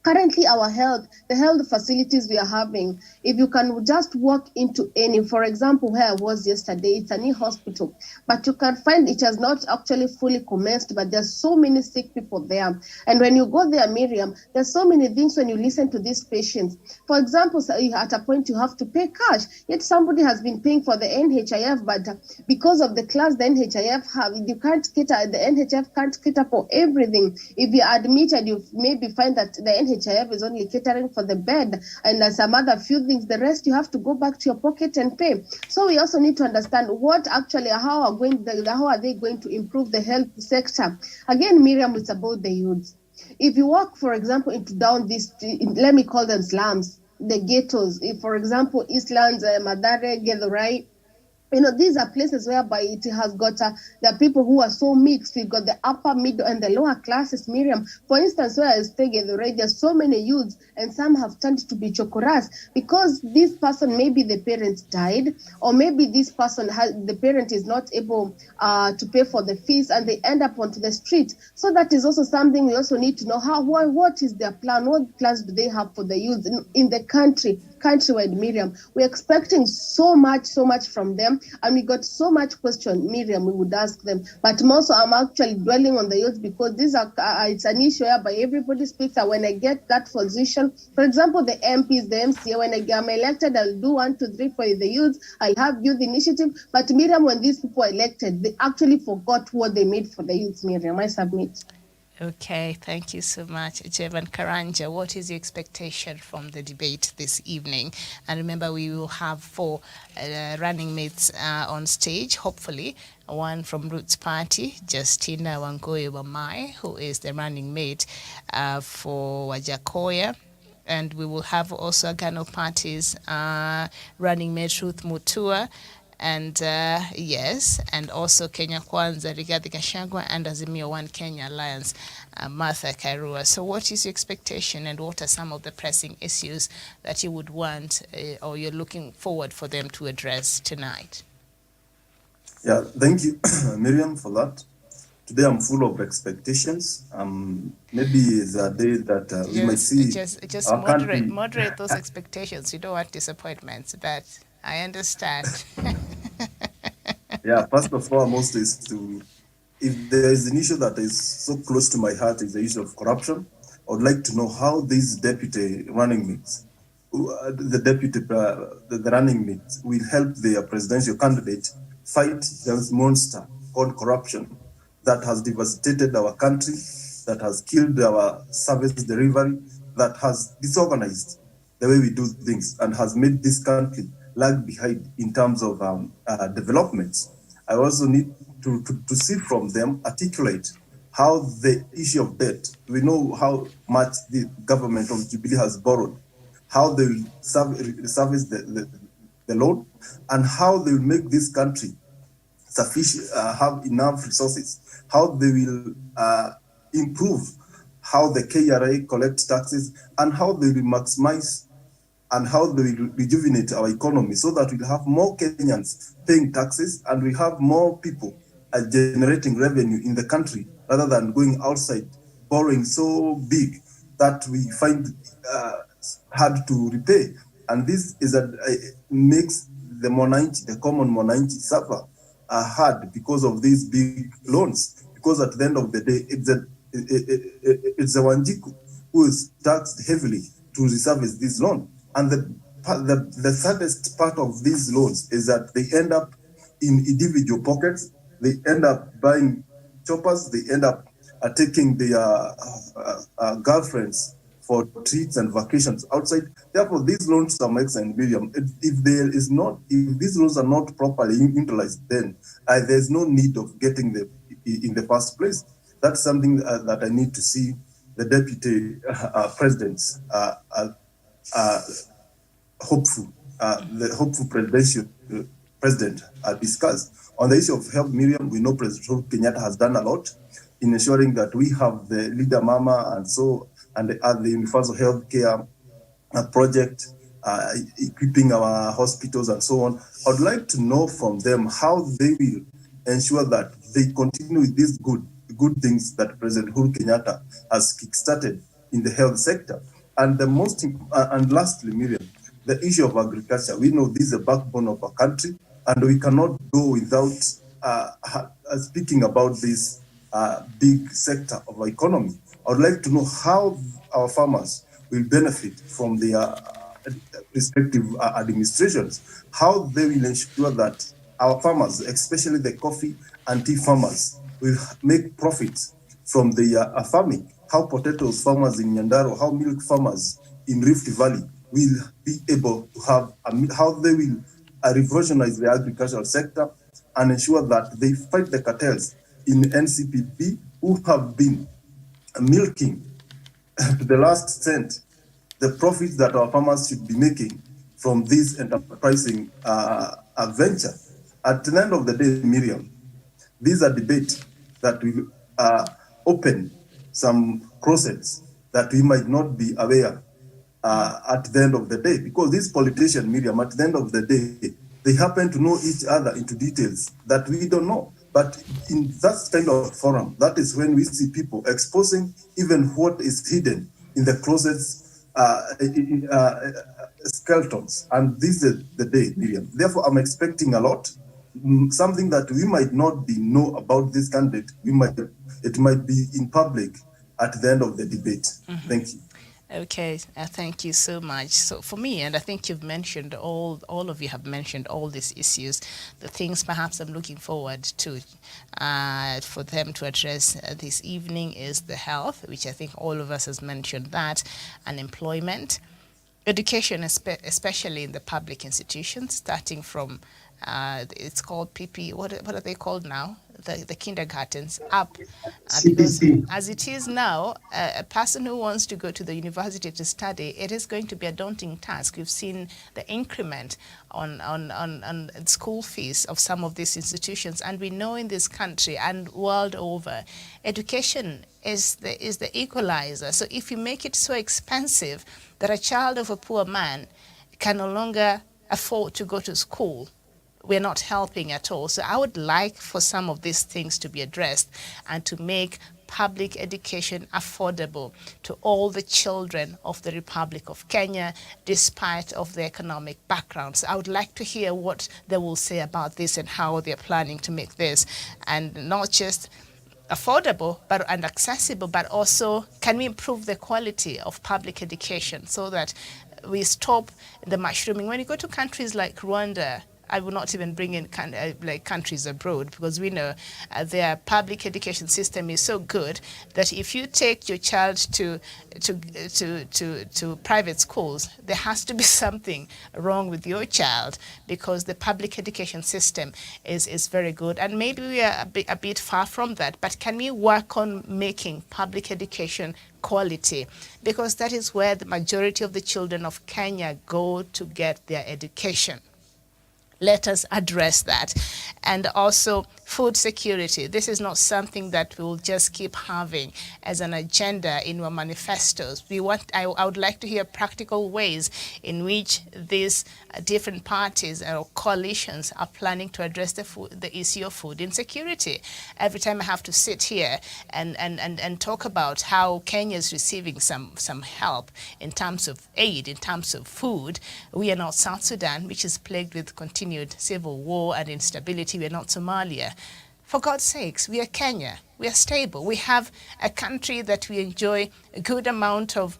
B: currently the health facilities we are having, if you can just walk into any, for example, where I was yesterday, it's a new hospital, but you can find it has not actually fully commenced, but there's so many sick people there. And when you go there, Miriam, there's so many things when you listen to these patients. For example, at a point you have to pay cash, yet somebody has been paying for the NHIF, but because of the class the NHIF have, you can't cater, the NHIF can't cater for everything. If you're admitted, you maybe find that the NHIF is only catering for the bed and some other few things. The rest you have to go back to your pocket and pay. So we also need to understand what actually, how are they going to improve the health sector? Again, Miriam, it's about the youths. If you walk, for example, into down this, let me call them slums, the ghettos, if, for example, Eastlands, Mathare, Githurai, you know, these are places whereby it has got there are people who are so mixed. We've got the upper, middle, and the lower classes, Miriam. For instance, where I stay in the right, there's so many youths, and some have turned to be chokoras because this person, maybe the parents died, or maybe this person the parent is not able to pay for the fees, and they end up onto the street. So that is also something we also need to know. What is their plan? What plans do they have for the youth in the countrywide, Miriam? We're expecting so much from them. And we got so much question, Miriam, we would ask them. But also, I'm actually dwelling on the youth because these are it's an issue whereby everybody speaks. And when I get that position, for example, the MPs, the MCA, when I am elected, I'll do 1, 2, 3 for the youth. I'll have youth initiative. But Miriam, when these people are elected, they actually forgot what they made for the youth, Miriam. I submit.
A: Okay, thank you so much, Jevan Karanja. What is your expectation from the debate this evening? And remember, we will have 4 running mates on stage, hopefully, one from Roots Party, Justina Wangui Wamai, who is the running mate for Wajakoya. And we will have also Agano Party's running mate Ruth Mutua, and yes, and also Kenya Kwanza, Rigathi Gachagua, and Azimio One Kenya Alliance, Martha Karua. So what is your expectation, and what are some of the pressing issues that you would want or you're looking forward for them to address tonight?
C: Yeah, thank you, Miriam, for that. Today I'm full of expectations. Maybe it's a day that we might see
A: just
C: our country.
A: moderate those expectations. You don't want disappointments, but I understand.
C: Yeah, first and foremost is to, if there is an issue that is so close to my heart, is the issue of corruption. I would like to know how these deputy running mates, the running mates, will help their presidential candidate fight this monster called corruption that has devastated our country, that has killed our service delivery, that has disorganized the way we do things, and has made this country lag behind in terms of developments. I also need to see from them articulate how the issue of debt, we know how much the government of Jubilee has borrowed, how they will service the loan, and how they will make this country sufficient, have enough resources, how they will improve how the KRA collects taxes, and how they will maximize and how they will rejuvenate our economy so that we'll have more Kenyans paying taxes and we have more people generating revenue in the country rather than going outside borrowing so big that we find hard to repay. And this is makes the Monanchi, the common Monanchi, suffer hard because of these big loans. Because at the end of the day, it's the Wanjiku who is taxed heavily to service this loan. And the saddest part of these loans is that they end up in individual pockets. They end up buying choppers. They end up taking their girlfriends for treats and vacations outside. Therefore, these loans, Sir Max and William, if these loans are not properly utilized, then there's no need of getting them in the first place. That's something that I need to see the deputy presidents the hopeful president discuss. On the issue of health, Miriam, we know President Kenyatta has done a lot in ensuring that we have the Leader Mama and the universal health care project, equipping our hospitals and so on. I'd like to know from them how they will ensure that they continue with these good things that President Uhuru Kenyatta has kickstarted in the health sector. And and lastly, Miriam, the issue of agriculture. We know this is the backbone of our country, and we cannot go without speaking about this big sector of our economy. I would like to know how our farmers will benefit from their respective administrations, how they will ensure that our farmers, especially the coffee and tea farmers, will make profits from their farming, how potatoes farmers in Nyandaro, how milk farmers in Rift Valley will be able to have, how they will revolutionize the agricultural sector and ensure that they fight the cartels in NCPB who have been milking to the last cent the profits that our farmers should be making from this enterprising venture. At the end of the day, Miriam, these are debates that will open some closets that we might not be aware at the end of the day. Because these politicians, Miriam, at the end of the day, they happen to know each other into details that we don't know. But in that kind of forum, that is when we see people exposing even what is hidden in the closets, skeletons. And this is the day, Miriam. Therefore, I'm expecting a lot. Something that we might not know about this candidate. It might be in public at the end of the debate. Mm-hmm. Thank you.
A: Okay, thank you so much. So for me, and I think you've mentioned all of you have mentioned all these issues, the things perhaps I'm looking forward to for them to address this evening is the health, which I think all of us has mentioned that, unemployment, education, especially in the public institutions, starting from It's called PP. What are they called now? The kindergartens up, because
D: CPC.
A: as it is now, a person who wants to go to the university to study, it is going to be a daunting task. We've seen the increment on school fees of some of these institutions, and we know in this country and world over, education is the equalizer. So if you make it so expensive that a child of a poor man can no longer afford to go to school, we're not helping at all. So I would like for some of these things to be addressed and to make public education affordable to all the children of the Republic of Kenya, despite of their economic backgrounds. I would like to hear what they will say about this and how they're planning to make this, and not just affordable and accessible, but also can we improve the quality of public education so that we stop the mushrooming. When you go to countries like Rwanda, I will not even bring in like countries abroad, because we know their public education system is so good that if you take your child to private schools, there has to be something wrong with your child, because the public education system is very good. And maybe we are a bit far from that, but can we work on making public education quality, because that is where the majority of the children of Kenya go to get their education. Let us address that. And also food security. This is not something that we'll just keep having as an agenda in our manifestos. I would like to hear practical ways in which these different parties or coalitions are planning to address the issue of food insecurity. Every time I have to sit here and talk about how Kenya is receiving some help in terms of aid, in terms of food, we are not South Sudan, which is plagued with continued civil war and instability. We are not Somalia. For God's sakes, we are Kenya. We are stable. We have a country that we enjoy a good amount of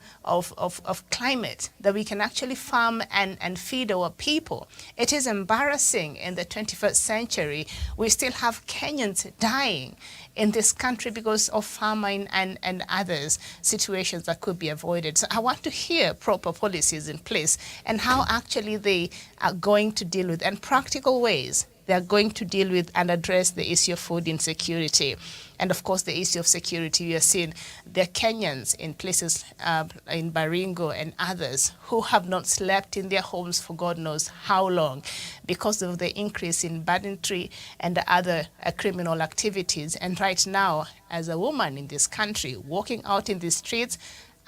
A: climate, that we can actually farm and feed our people. It is embarrassing in the 21st century, we still have Kenyans dying in this country because of famine and others situations that could be avoided. So I want to hear proper policies in place and how actually they are going to deal with, and practical ways they are going to deal with and address the issue of food insecurity. And of course, the issue of security, we are seeing there are Kenyans in places in Baringo and others who have not slept in their homes for God knows how long because of the increase in banditry and other criminal activities. And right now, as a woman in this country, walking out in the streets,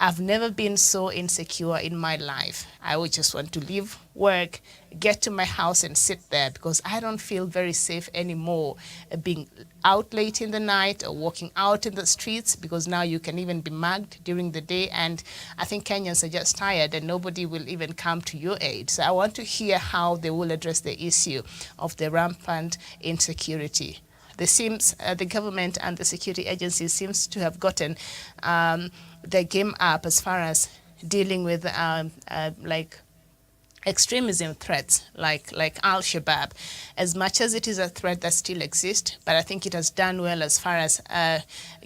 A: I've never been so insecure in my life. I would just want to leave work, get to my house and sit there, because I don't feel very safe anymore being out late in the night or walking out in the streets, because now you can even be mugged during the day. And I think Kenyans are just tired and nobody will even come to your aid. So I want to hear how they will address the issue of the rampant insecurity. The government and the security agencies seems to have gotten the game up as far as dealing with like extremism threats like Al-Shabaab, as much as it is a threat that still exists, but I think it has done well as far as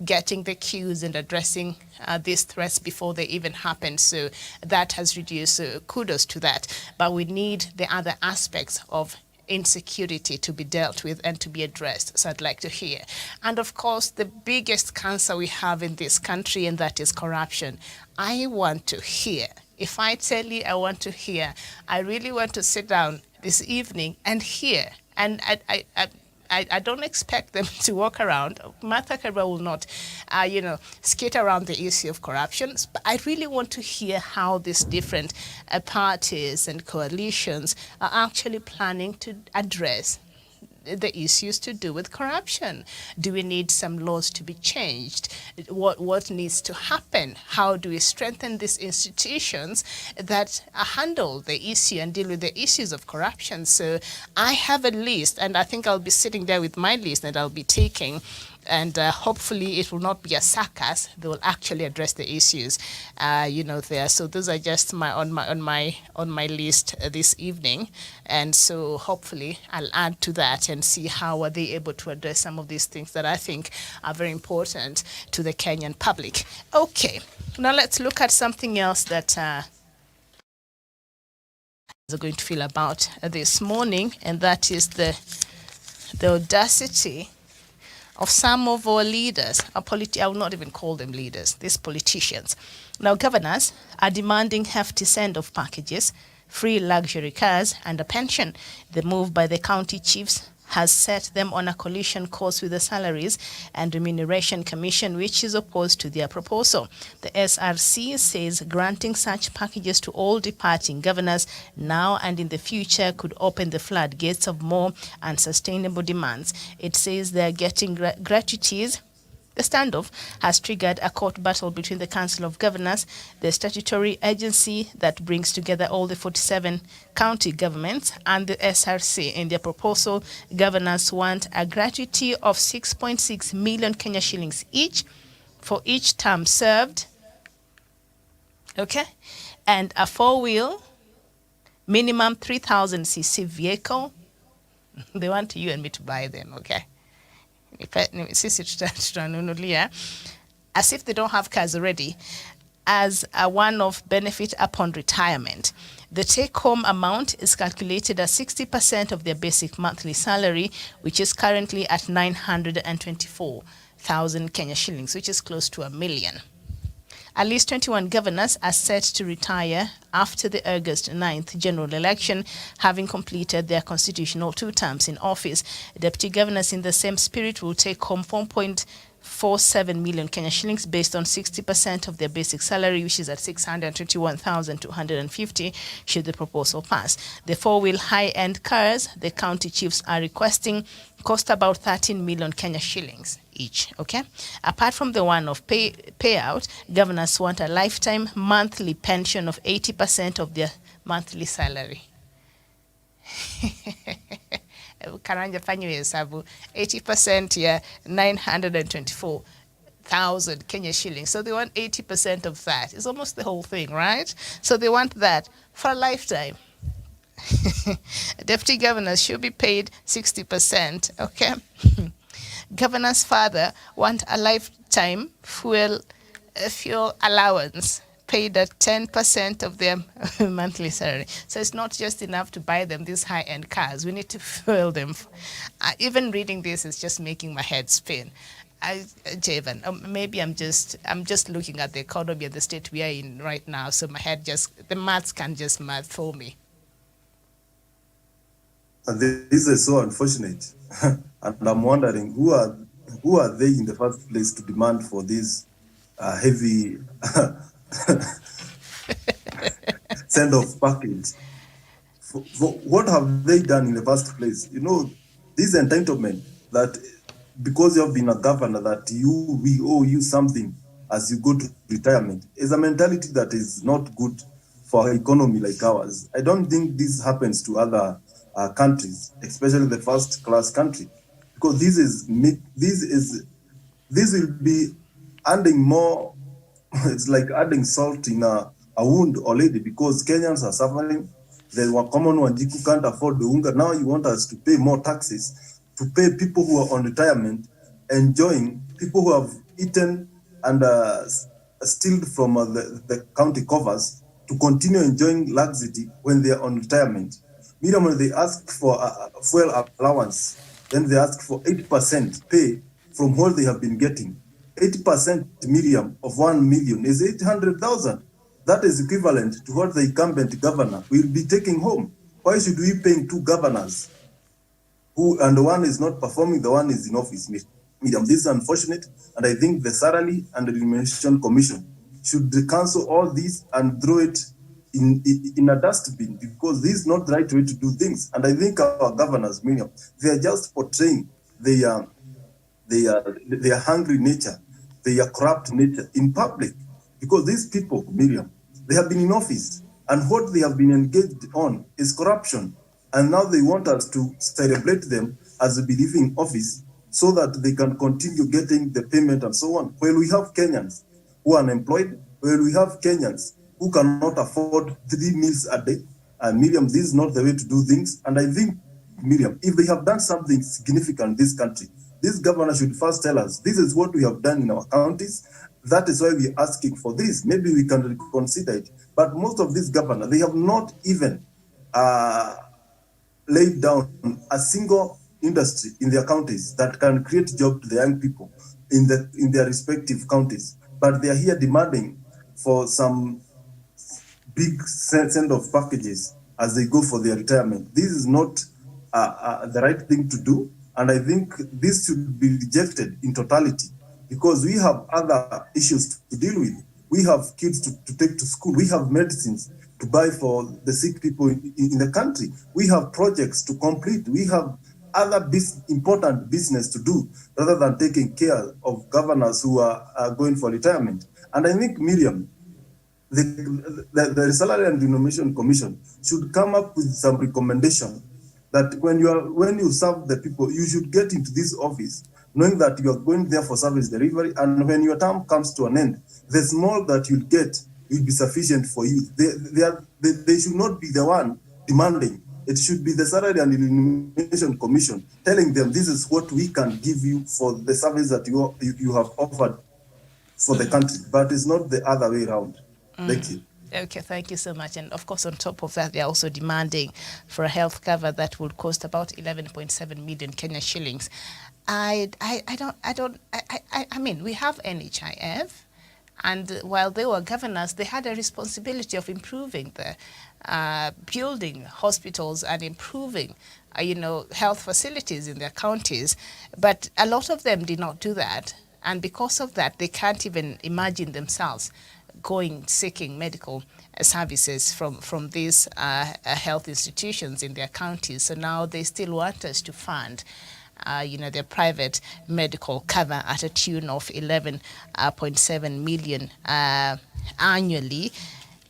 A: getting the cues and addressing these threats before they even happen. So that has reduced, kudos to that. But we need the other aspects of insecurity to be dealt with and to be addressed. So I'd like to hear. And of course, the biggest cancer we have in this country, and that is corruption. I want to hear. If I tell you I want to hear, I really want to sit down this evening and hear. And I don't expect them to walk around. Martha Karua will not, skate around the issue of corruption. But I really want to hear how these different parties and coalitions are actually planning to address the issues to do with corruption. Do we need some laws to be changed? What needs to happen? How do we strengthen these institutions that handle the issue and deal with the issues of corruption? So I have a list, and I think I'll be sitting there with my list that I'll be taking, and hopefully it will not be a circus. They will actually address the issues, there. So those are just on my list this evening, and so hopefully I'll add to that and see how are they able to address some of these things that I think are very important to the Kenyan public. Okay, now let's look at something else that are going to feel about this morning, and that is the audacity of some of our leaders, I will not even call them leaders, these politicians. Now, governors are demanding hefty send-off packages, free luxury cars, and a pension. The move by the county chiefs has set them on a collision course with the Salaries and Remuneration Commission, which is opposed to their proposal. The SRC says granting such packages to all departing governors now and in the future could open the floodgates of more unsustainable demands. It says they are getting gratuities. The standoff has triggered a court battle between the Council of Governors, the statutory agency that brings together all the 47 county governments, and the SRC. In their proposal, governors want a gratuity of 6.6 million Kenya shillings each for each term served, okay, and a four-wheel, minimum 3,000cc vehicle. They want you and me to buy them, okay? As if they don't have cars already, as a one-off benefit upon retirement. The take-home amount is calculated as 60% of their basic monthly salary, which is currently at 924,000 Kenya shillings, which is close to $1 million. At least 21 governors are set to retire after the August 9th general election, having completed their constitutional 2 terms in office. Deputy governors in the same spirit will take home 4.47 million Kenya shillings based on 60% of their basic salary, which is at 621,250 should the proposal pass. The four-wheel high-end cars the county chiefs are requesting cost about 13 million Kenya shillings each, okay? Apart from the one-off payout, governors want a lifetime monthly pension of 80% of their monthly salary. Karanja fanyo hesabu 80% ya 924,000 Kenya shillings. So they want 80% of that. It's almost the whole thing, right? So they want that for a lifetime. Deputy governors should be paid 60%, okay? Governors further want a lifetime fuel allowance paid at 10% of their monthly salary. So it's not just enough to buy them these high-end cars. We need to fuel them. Even reading this is just making my head spin. Javan, maybe I'm just looking at the economy and the state we are in right now, so my head the maths can just math for me.
C: And this is so unfortunate. And I'm wondering who are they in the first place to demand for this heavy send-off package? What have they done in the first place? You know, this entitlement that because you have been a governor that we owe you something as you go to retirement is a mentality that is not good for an economy like ours. I don't think this happens to other countries, especially the first-class country, because this will be adding more. It's like adding salt in a wound already, because Kenyans are suffering. The common Wanjiku can't afford the unga. Now you want us to pay more taxes, to pay people who are on retirement, enjoying, people who have eaten and stealed from the county covers, to continue enjoying luxury when they are on retirement. Miriam, when they ask for fuel allowance, then they ask for 8% pay from what they have been getting. 80%, Miriam, of 1 million is 800,000. That is equivalent to what the incumbent governor will be taking home. Why should we pay 2 governors and the one is not performing, the one is in office? Miriam, this is unfortunate, and I think the Salary and Remuneration Commission should cancel all this and throw it in a dustbin, because this is not the right way to do things. And I think our governors, Miriam, they are just portraying their hungry nature, their corrupt nature in public, because these people, Miriam, they have been in office, and what they have been engaged on is corruption, and now they want us to celebrate them as they be leaving office so that they can continue getting the payment and so on. Well, we have Kenyans who are unemployed, well, we have Kenyans who cannot afford 3 meals a day. And Miriam, this is not the way to do things. And I think, Miriam, if they have done something significant in this country, this governor should first tell us, this is what we have done in our counties. That is why we're asking for this. Maybe we can reconsider it. But most of these governors, they have not even laid down a single industry in their counties that can create jobs to the young people in their respective counties. But they are here demanding for some big send-off packages as they go for their retirement. This is not the right thing to do, and I think this should be rejected in totality because we have other issues to deal with. We have kids to take to school. We have medicines to buy for the sick people in the country. We have projects to complete. We have other important business to do rather than taking care of governors who are going for retirement. And I think, Miriam, the Salary and Remuneration Commission should come up with some recommendation that when you serve the people, you should get into this office knowing that you are going there for service delivery, and when your term comes to an end, the small that you'll get will be sufficient for you. They should not be the one demanding. It should be the Salary and Remuneration Commission telling them this is what we can give you for the service that you have offered for the country, but it's not the other way around. Thank you.
A: Okay, thank you so much. And of course, on top of that, they're also demanding for a health cover that would cost about 11.7 million Kenya shillings. I mean, we have NHIF, and while they were governors, they had a responsibility of improving the building hospitals and improving, health facilities in their counties. But a lot of them did not do that. And because of that, they can't even imagine themselves seeking medical services from these health institutions in their counties. So now they still want us to fund their private medical cover at a tune of 11.7 million annually.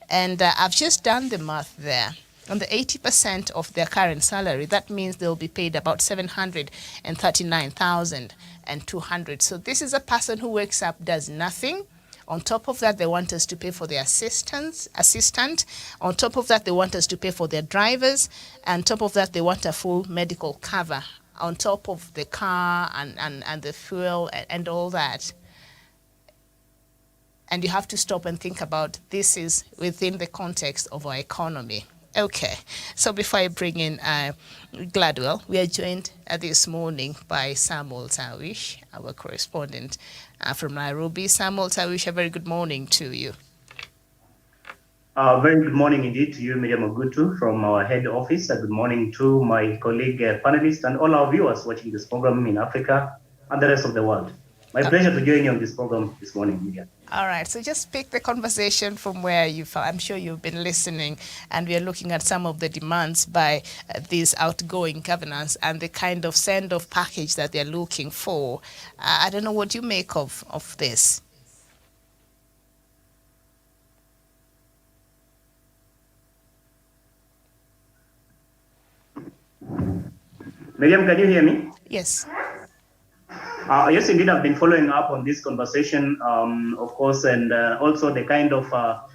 A: And I've just done the math there. On the 80% of their current salary, that means they'll be paid about 739,200. So this is a person who wakes up, does nothing. On top of that, they want us to pay for their assistant. On top of that, they want us to pay for their drivers. And on top of that, they want a full medical cover on top of the car and the fuel and all that. And you have to stop and think about this is within the context of our economy. Okay, so before I bring in Gladwell, we are joined this morning by Samuel Tawish, our correspondent from Nairobi. Samuel Tawish, a very good morning to you.
E: Very good morning indeed to you, Miriam Ogutu, from our head office. Good morning to my colleague panelists and all our viewers watching this program in Africa and the rest of the world. My pleasure to join you on this program this morning, Miriam.
A: All right, so just pick the conversation from where I'm sure you've been listening, and we are looking at some of the demands by these outgoing governors and the kind of send-off package that they're looking for. I don't know what you make of this.
E: Miriam, can you hear me?
A: Yes.
E: Yes, indeed, I've been following up on this conversation, of course, and also the kind of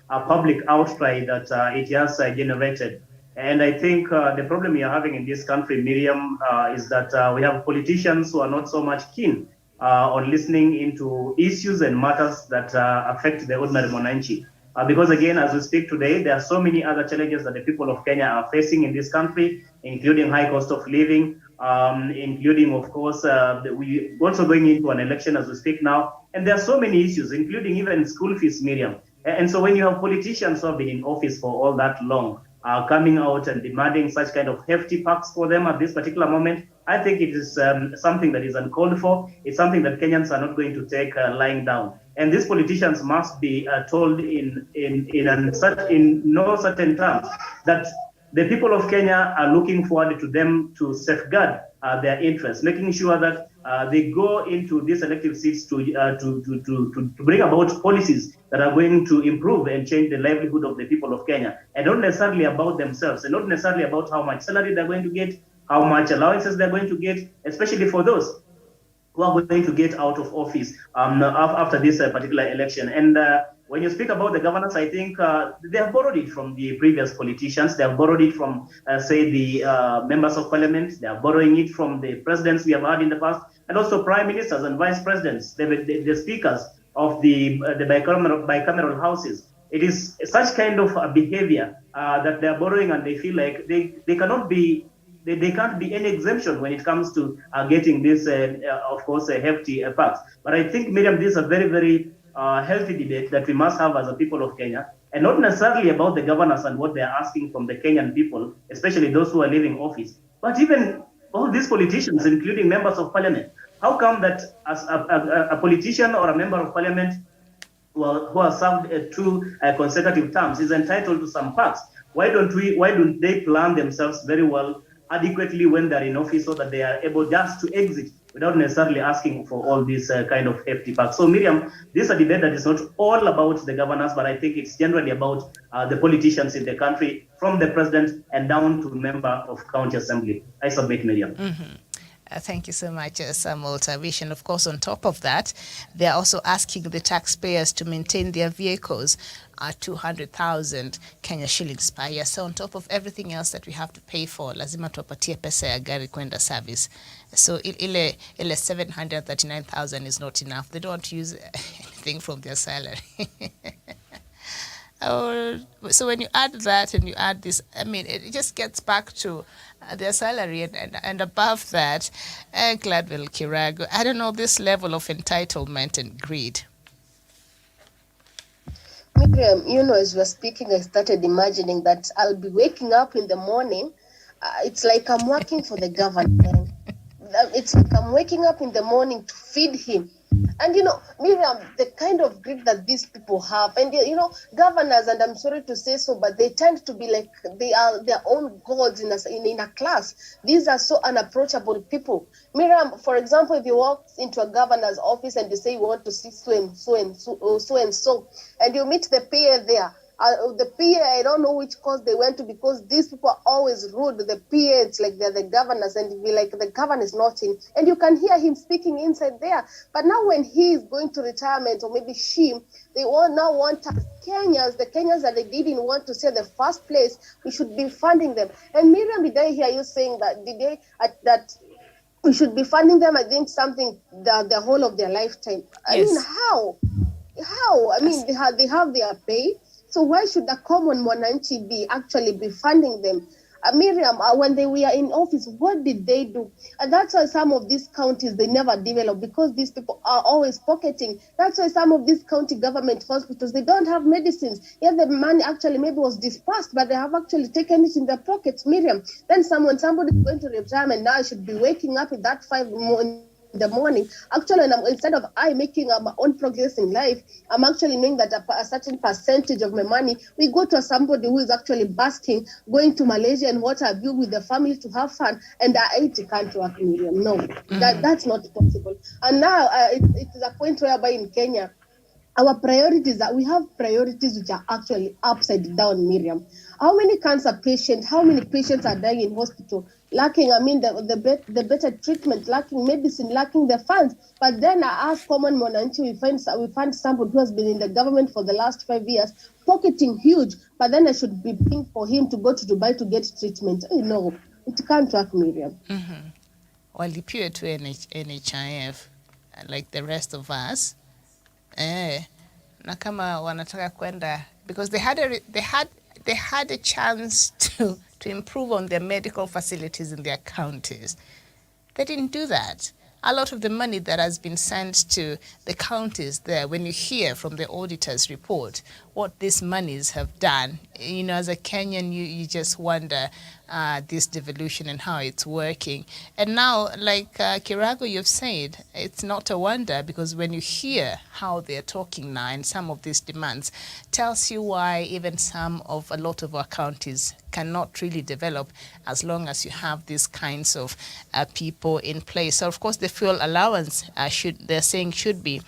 E: public outcry that it has generated. And I think the problem we are having in this country, Miriam, is that we have politicians who are not so much keen on listening into issues and matters that affect the ordinary Mwananchi. Because again, as we speak today, there are so many other challenges that the people of Kenya are facing in this country, including high cost of living, including, of course, we also going into an election as we speak now. And there are so many issues, including even school fees, Miriam. And so when you have politicians who have been in office for all that long, coming out and demanding such kind of hefty packs for them at this particular moment, I think it is something that is uncalled for. It's something that Kenyans are not going to take lying down. And these politicians must be told in no certain terms that the people of Kenya are looking forward to them to safeguard their interests, making sure that they go into these elective seats to bring about policies that are going to improve and change the livelihood of the people of Kenya, and not necessarily about themselves, and not necessarily about how much salary they're going to get, how much allowances they're going to get, especially for those who are going to get out of office after this particular election. And when you speak about the governance, I think they have borrowed it from the previous politicians. They have borrowed it from, say, the members of parliament. They are borrowing it from the presidents we have had in the past, and also prime ministers and vice presidents, the speakers of the bicameral houses. It is such kind of behavior that they are borrowing, and they feel like they cannot be they can't be any exemption when it comes to getting this, of course, hefty perks. But I think, Miriam, this is a very, very healthy debate that we must have as a people of Kenya, and not necessarily about the governors and what they are asking from the Kenyan people, especially those who are leaving office, but even all these politicians, including members of parliament. How come that as a politician or a member of parliament who has served 2 consecutive terms is entitled to some perks? Why don't they plan themselves very well, adequately when they're in office, so that they are able just to exit without necessarily asking for all these kind of hefty perks? So, Miriam, this is a debate that is not all about the governors, but I think it's generally about the politicians in the country, from the president and down to member of county assembly. I submit, Miriam.
A: Thank you so much, Samuel Tavish. And of course, on top of that, they're also asking the taxpayers to maintain their vehicles at 200,000 Kenya shillings per year. So on top of everything else that we have to pay for, lazima tuwapatie pesa ya gari kwenda service. So ile 739,000 is not enough. They don't use anything from their salary. So when you add that and you add this, I mean, it just gets back to their salary and above that. Gladwell Kirago, I don't know, this level of entitlement and greed.
B: Miriam, as we're speaking, I started imagining that I'll be waking up in the morning. It's like I'm working for the government. It's like I'm waking up in the morning to feed him. And Miriam, the kind of greed that these people have, and governors, and I'm sorry to say so, but they tend to be like they are their own gods in a class. These are so unapproachable people. Miriam, for example, if you walk into a governor's office and you say you want to see so and so, and you meet the PA there. The PA, I don't know which course they went to, because these people are always rude. The PA, it's like they're the governors, and you be like, the governor is not in. And you can hear him speaking inside there. But now when he is going to retirement, or maybe she, they now want us Kenyans, the Kenyans that they didn't want to see in the first place, we should be funding them. And Miriam, did I hear you saying that, that we should be funding them, I think, something the whole of their lifetime? I mean, how? I mean, they have their pay. So why should a common mwananchi be funding them? Miriam, when they were in office, what did they do? And that's why some of these counties, they never develop, because these people are always pocketing. That's why some of these county government hospitals, they don't have medicines. Yeah, the money actually maybe was dispersed, but they have actually taken it in their pockets, Miriam. Then somebody is going to retirement, now I should be waking up at that 5 in the morning. Actually, instead of making my own progress in life, I'm actually knowing that a certain percentage of my money we go to somebody who is actually basking, going to Malaysia and what have you with the family to have fun, and it can't work, Miriam. No, that's not possible. And now it's a point whereby in Kenya, our priorities we have priorities which are actually upside down, Miriam. How many cancer patients, how many patients are dying in hospital, lacking, the better treatment, lacking medicine, lacking the funds. But then as common mwananchi, we find somebody who has been in the government for the last 5 years, pocketing huge, but then I should be paying for him to go to Dubai to get treatment. No, it can't work, Miriam.
A: Walipiwe to NHIF like the rest of us. Na kama wanataka kwenda, because they had a chance to improve on their medical facilities in their counties. They didn't do that. A lot of the money that has been sent to the counties there, when you hear from the auditor's report what these monies have done, as a Kenyan, you just wonder this devolution and how it's working. And now, like Kirago, you've said, it's not a wonder, because when you hear how they're talking now and some of these demands, tells you why even a lot of our counties cannot really develop as long as you have these kinds of people in place. So, of course, the fuel allowance they're saying should be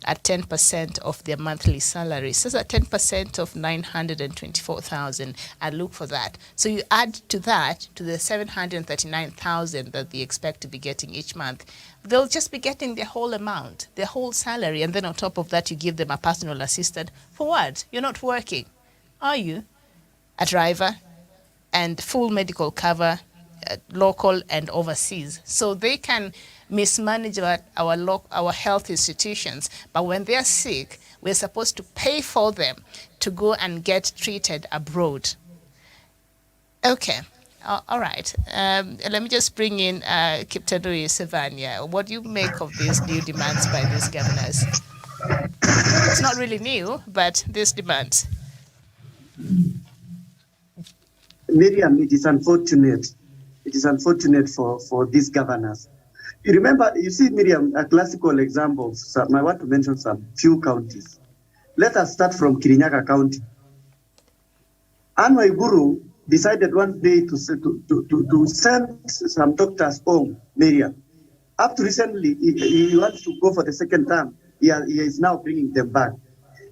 A: at 10% of their monthly salary. So at 10% of 924,000, I look for that. So you add to that, to the 739,000 that they expect to be getting each month, they'll just be getting the whole amount, the whole salary. And then on top of that, you give them a personal assistant. For what? You're not working, are you? A driver and full medical cover, local and overseas. So they can mismanage our health institutions, but when they're sick, We're supposed to pay for them to go and get treated abroad. Okay. All right. Let me just bring in Kiptanui Savania. What do you make of these new demands by these governors? It's not really new, but these demands.
D: Miriam, it is unfortunate. It is unfortunate for these governors. You remember, you see, Miriam, a classical example of some, I want to mention some few counties. Let us start from Kirinyaga County. Uhuru decided one day to send some doctors home, Miriam. Up to recently, he wants to go for the second term. He is now bringing them back.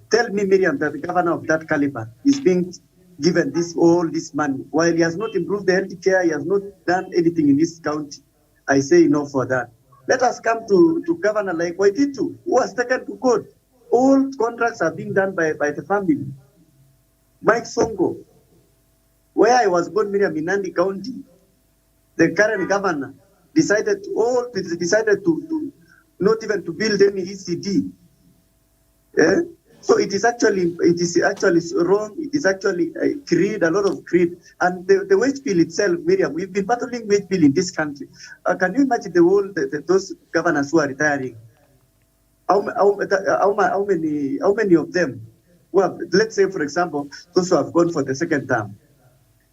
D: Tell me, Miriam, that the governor of that caliber is being given all this money, while he has not improved the health care, he has not done anything in this county. I say no for that. Let us come to governor like Waititu, who was taken to court. All contracts are being done by the family. Mike Songo, where I was born, Miriam, in Nandi County, the current governor decided to not even to build any ECD. Yeah? So it is actually wrong. It is actually a lot of greed. And the wage bill itself, Miriam, we've been battling wage bill in this country. Can you imagine those governors who are retiring? How many of them? Well, let's say, for example, those who have gone for the second term.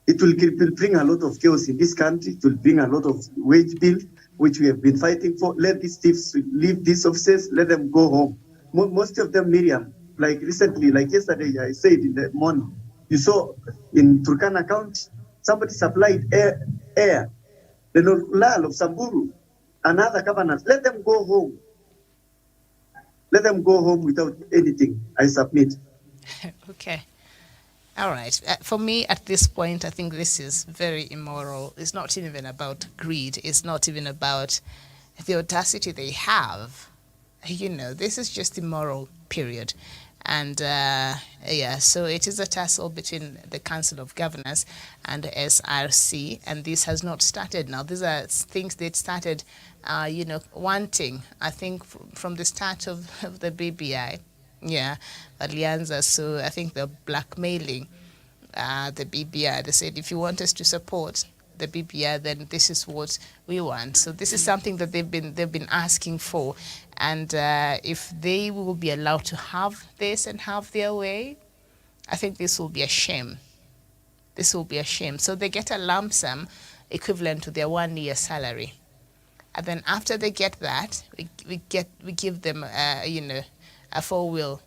D: It will bring a lot of chaos in this country. It will bring a lot of wage bill, which we have been fighting for. Let these thieves leave these offices. Let them go home. Most of them, Miriam, like recently, like yesterday, I said in the morning, you saw in Turkana County, somebody supplied air. The Lal of Samburu and other governors, let them go home. Let them go home without anything. I submit.
A: Okay. All right. For me, at this point, I think this is very immoral. It's not even about greed. It's not even about the audacity they have. You know, this is just immoral, period. And so it is a tussle between the Council of Governors and the SRC, and this has not started now. These are things that started, wanting, I think, from the start of the BBI. Yeah, Alianza. So I think they're blackmailing the BBI. They said, if you want us to support the BBI, then this is what we want. So this is something that they've been asking for, and if they will be allowed to have this and have their way, I think this will be a shame. This will be a shame. So they get a lump sum equivalent to their 1 year salary, and then after they get that, we give them a 4-wheel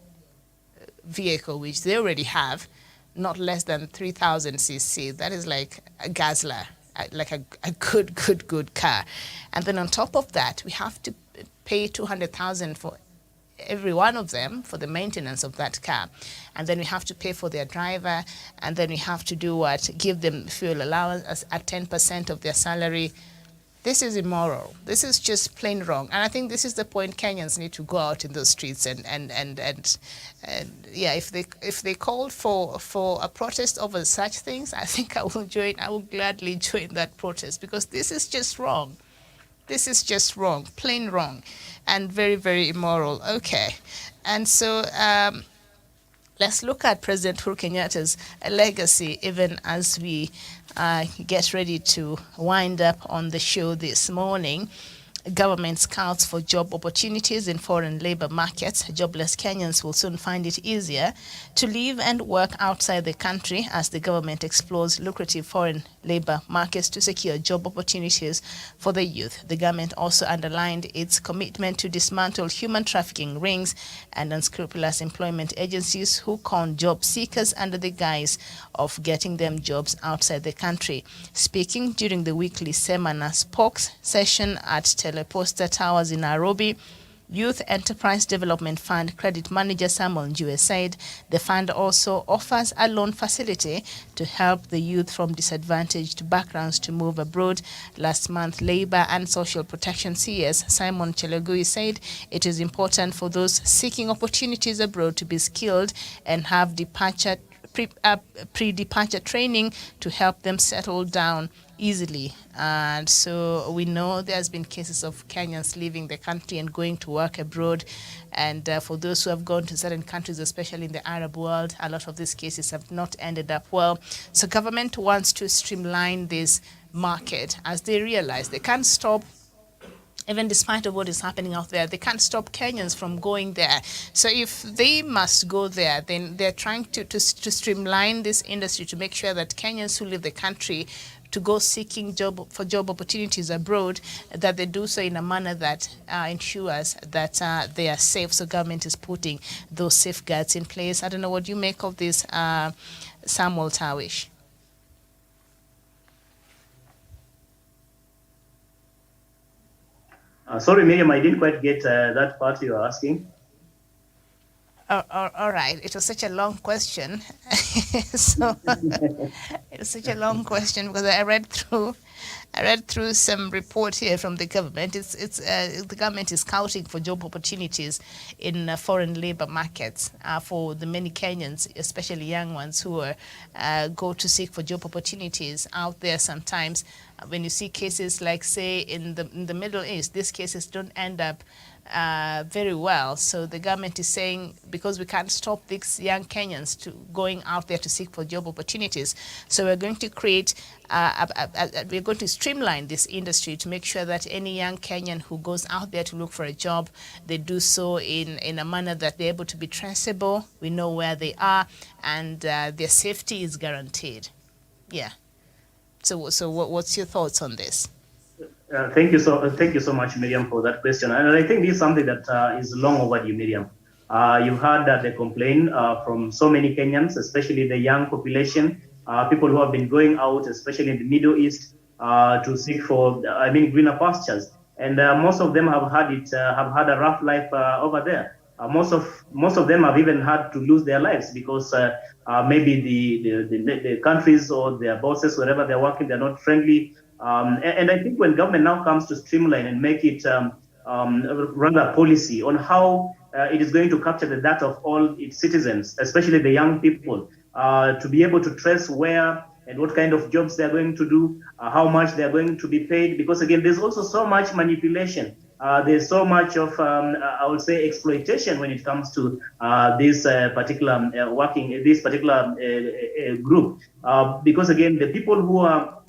A: vehicle, which they already have, not less than 3,000 cc. That is like a Gazla, like a good car. And then on top of that, we have to pay 200,000 for every one of them for the maintenance of that car. And then we have to pay for their driver, and then we have to do what? Give them fuel allowance at 10% of their salary. This is immoral. This is just plain wrong. And I think this is the point. Kenyans need to go out in the streets and if they called for a protest over such things, I think I will gladly join that protest, because this is just wrong. This is just wrong, plain wrong, and very, very immoral. Okay. And so let's look at President Uhuru Kenyatta's legacy, even as we get ready to wind up on the show this morning. Government scouts for job opportunities in foreign labor markets. Jobless Kenyans will soon find it easier to live and work outside the country as the government explores lucrative foreign labor markets to secure job opportunities for the youth. The government also underlined its commitment to dismantle human trafficking rings and unscrupulous employment agencies who con job seekers under the guise of getting them jobs outside the country. Speaking during the weekly Semana Spokes session at Teleposta Towers in Nairobi, Youth Enterprise Development Fund Credit Manager Samuel Njue said the fund also offers a loan facility to help the youth from disadvantaged backgrounds to move abroad. Last month, Labour and Social Protection CS Simon Chelogui said it is important for those seeking opportunities abroad to be skilled and have departure pre-departure training to help them settle down easily. And so we know there's been cases of Kenyans leaving the country and going to work abroad. And for those who have gone to certain countries, especially in the Arab world, a lot of these cases have not ended up well. So government wants to streamline this market as they realize they can't stop. Even despite of what is happening out there, they can't stop Kenyans from going there. So if they must go there, then they're trying to streamline this industry to make sure that Kenyans who leave the country to go seeking job opportunities abroad, that they do so in a manner that ensures that they are safe. So government is putting those safeguards in place. I don't know what you make of this, Samuel Tawish.
E: Sorry, Miriam, I didn't quite get that part you were asking.
A: All right. It was such a long question. So it was such a long question because I read through some report here from the government. The government is scouting for job opportunities in foreign labor markets for the many Kenyans, especially young ones who go to seek for job opportunities out there. Sometimes when you see cases like, say, in the Middle East, these cases don't end up very well. So the government is saying, because we can't stop these young Kenyans to going out there to seek for job opportunities, so we're going to create, we're going to streamline this industry to make sure that any young Kenyan who goes out there to look for a job, they do so in a manner that they're able to be traceable. We know where they are, and their safety is guaranteed. Yeah. So what's your thoughts on this?
E: Thank you so much, Miriam, for that question. And I think this is something that is long overdue, Miriam. You heard the complaint from so many Kenyans, especially the young population, people who have been going out, especially in the Middle East, to seek for, greener pastures. And most of them have had a rough life over there. Most of them have even had to lose their lives because maybe the countries or their bosses, wherever they're working, they're not friendly. And I think when government now comes to streamline and make it run a policy on how it is going to capture the data of all its citizens, especially the young people, to be able to trace where and what kind of jobs they're going to do, how much they're going to be paid. Because again, there's also so much manipulation. There's so much of, I would say, exploitation when it comes to this particular group. Because again, the people who are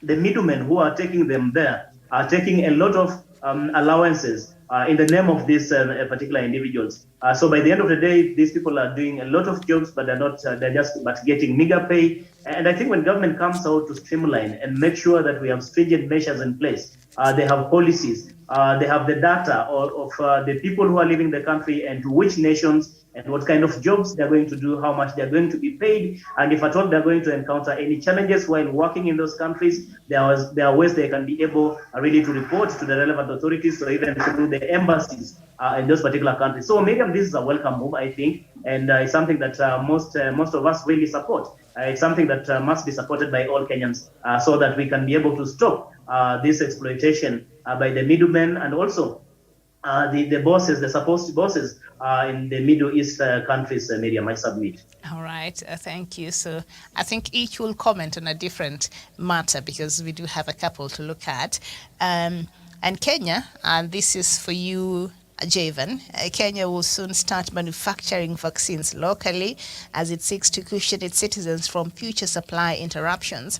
E: the middlemen who are taking them there are taking a lot of allowances in the name of these particular individuals. So by the end of the day, these people are doing a lot of jobs, but they're just getting meager pay. And I think when government comes out to streamline and make sure that we have stringent measures in place, they have policies, they have the data of the people who are leaving the country and to which nations and what kind of jobs they're going to do, how much they're going to be paid, and if at all they're going to encounter any challenges while working in those countries, there are ways they can be able really to report to the relevant authorities or even through the embassies in those particular countries. So maybe this is a welcome move, I think, and it's something that most of us really support. It's something that must be supported by all Kenyans so that we can be able to stop this exploitation by the middlemen and also the bosses, the supposed bosses in the Middle East countries, Miriam, I submit.
A: All right, thank you. So I think each will comment on a different matter because we do have a couple to look at. And Kenya, and this is for you, Javan, Kenya will soon start manufacturing vaccines locally as it seeks to cushion its citizens from future supply interruptions.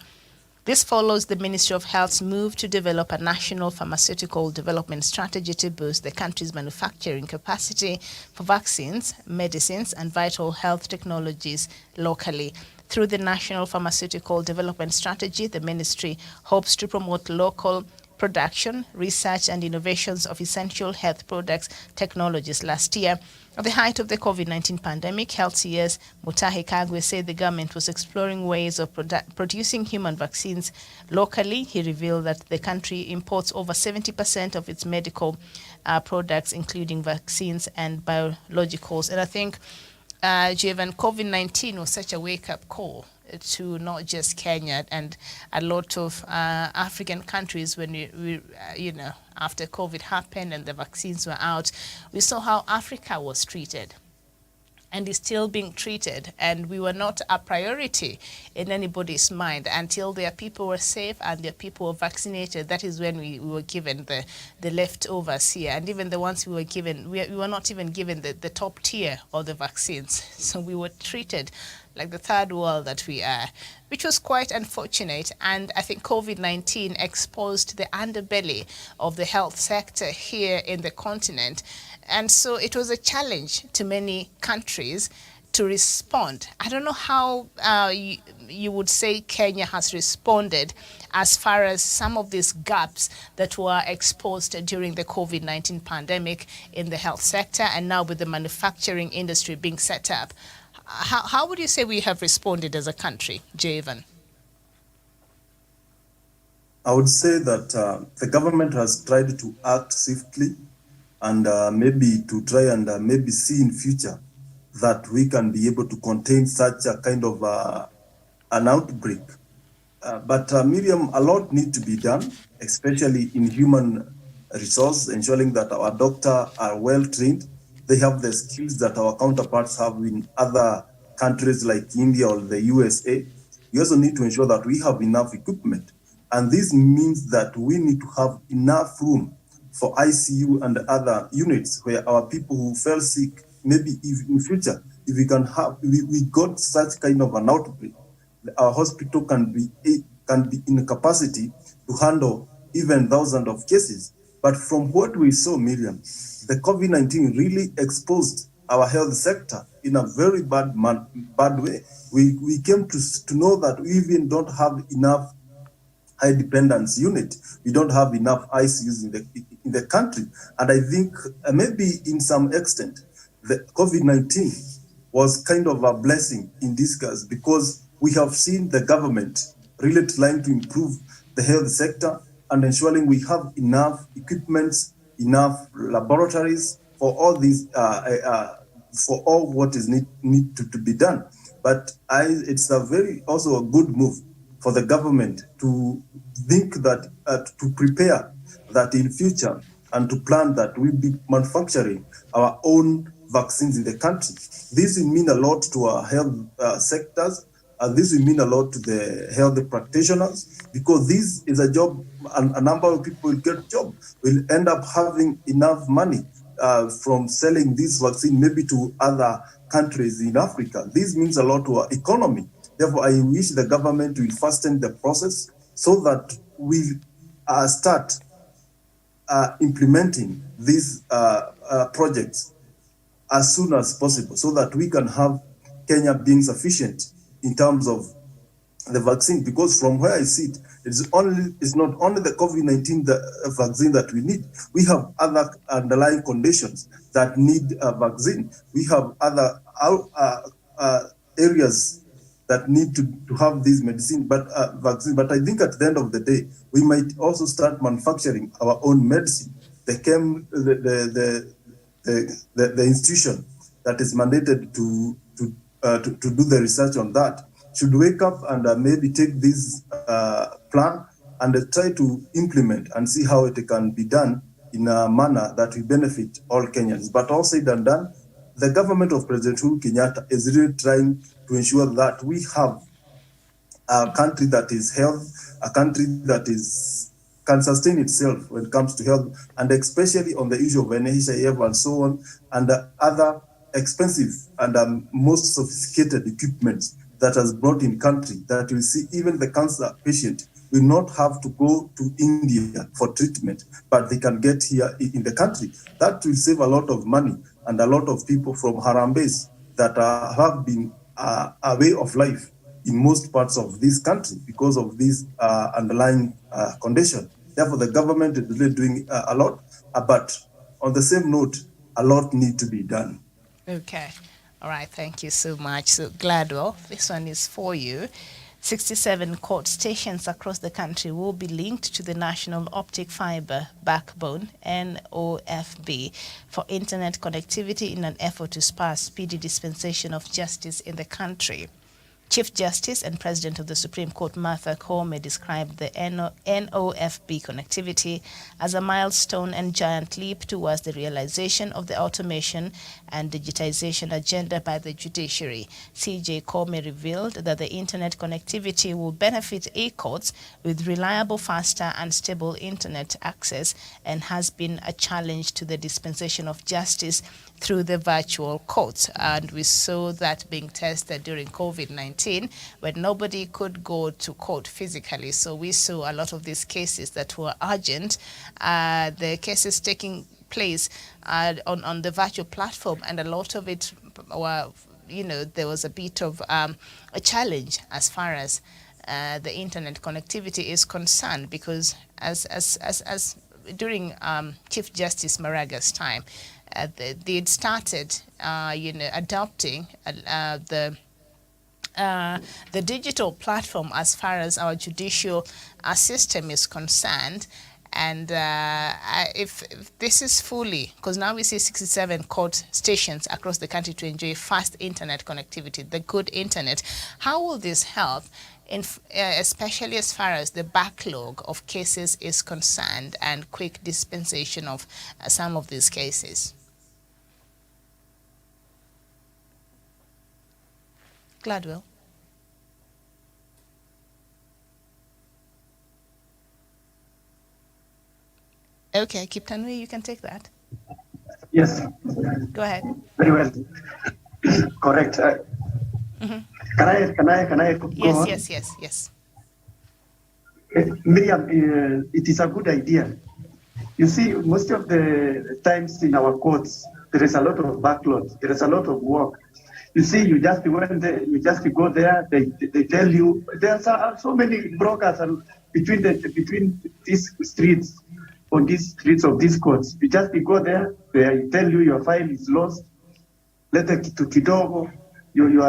A: This follows the Ministry of Health's move to develop a national pharmaceutical development strategy to boost the country's manufacturing capacity for vaccines, medicines, and vital health technologies locally. Through the National Pharmaceutical Development Strategy, the ministry hopes to promote local production, research, and innovations of essential health products technologies. Last year, at the height of the COVID-19 pandemic, Health CS Mutahi Kagwe said the government was exploring ways of producing human vaccines locally. He revealed that the country imports over 70% of its medical products, including vaccines and biologicals. And I think, Javan, COVID-19 was such a wake-up call to not just Kenya and a lot of African countries when we after COVID happened and the vaccines were out, we saw how Africa was treated. and is still being treated, and we were not a priority in anybody's mind until their people were safe and their people were vaccinated. That is when we were given the leftovers here, and even the ones we were given, we were not even given the top tier of the vaccines. So we were treated like the third world that we are, which was quite unfortunate. And I think COVID-19 exposed the underbelly of the health sector here in the continent. And so it was a challenge to many countries to respond. I don't know how you would say Kenya has responded as far as some of these gaps that were exposed during the COVID-19 pandemic in the health sector, and now with the manufacturing industry being set up. How would you say we have responded as a country, Javan?
C: I would say that the government has tried to act swiftly and maybe to try and maybe see in future that we can be able to contain such a kind of an outbreak. But Miriam, a lot need to be done, especially in human resource, ensuring that our doctors are well trained. They have the skills that our counterparts have in other countries like India or the USA. We also need to ensure that we have enough equipment. And this means that we need to have enough room for ICU and other units where our people who fell sick, maybe if in future, if we can have, we got such kind of an outbreak, our hospital can be in capacity to handle even thousands of cases. But from what we saw, Miriam, the COVID-19 really exposed our health sector in a very bad way. We came to know that we even don't have enough high dependence unit. We don't have enough ICUs in the country. And I think maybe in some extent, the COVID-19 was kind of a blessing in disguise, because we have seen the government really trying to improve the health sector and ensuring we have enough equipments, enough laboratories for all these, for all what is need to be done. But it's a very also a good move for the government to think that, to prepare that in future and to plan that we'll be manufacturing our own vaccines in the country. This will mean a lot to our health sectors. This will mean a lot to the health practitioners, because this is a job, and a number of people will get job, will end up having enough money from selling this vaccine maybe to other countries in Africa. This means a lot to our economy. Therefore, I wish the government will fasten the process so that we start implementing these projects as soon as possible, so that we can have Kenya being sufficient in terms of the vaccine. Because from where I see it, it's not only the COVID-19 vaccine that we need. We have other underlying conditions that need a vaccine. We have other areas that need to have this medicine, but vaccine. But I think at the end of the day, we might also start manufacturing our own medicine. The institution that is mandated to do the research on that should wake up and maybe take this plan and try to implement and see how it can be done in a manner that will benefit all Kenyans. But all said and done, the government of President Uhuru Kenyatta is really trying to ensure that we have a country that is healthy, a country that can sustain itself when it comes to health, and especially on the issue of NHIF and so on, and other expensive and most sophisticated equipment that has brought in country, that will see even the cancer patient will not have to go to India for treatment, but they can get here in the country. That will save a lot of money and a lot of people from Harambes that have been a way of life in most parts of this country because of this underlying condition. Therefore, the government is really doing a lot, but on the same note, a lot need to be done.
A: Okay. All right. Thank you so much. So, Gladwell, this one is for you. 67 court stations across the country will be linked to the National Optic Fiber Backbone, NOFB, for internet connectivity in an effort to spur speedy dispensation of justice in the country. Chief Justice and President of the Supreme Court Martha Koome described the NOFB connectivity as a milestone and giant leap towards the realization of the automation and digitization agenda by the judiciary. CJ Koome revealed that the internet connectivity will benefit e-courts with reliable, faster and stable internet access, and has been a challenge to the dispensation of justice through the virtual courts. And we saw that being tested during COVID-19 when nobody could go to court physically. So we saw a lot of these cases that were urgent, the cases taking place on the virtual platform, and a lot of it were, there was a bit of a challenge as far as the internet connectivity is concerned, because as during Chief Justice Maraga's time, they had started, adopting the digital platform as far as our judicial system is concerned. And if this is fully, because now we see 67 court stations across the country to enjoy fast internet connectivity, the good internet, how will this help, especially as far as the backlog of cases is concerned and quick dispensation of some of these cases? Gladwell. Okay, Kiptanui, you can take that.
D: Yes.
A: Go ahead.
D: Very well. Correct. Can I go on?
A: Yes.
D: Miriam, it is a good idea. You see, most of the times in our courts, there is a lot of backlog. There is a lot of work. You see, you just went there, you just go there. They tell you there are so many brokers between these streets, on these streets of these courts. You just go there, they tell you your file is lost. Later to kidogo, you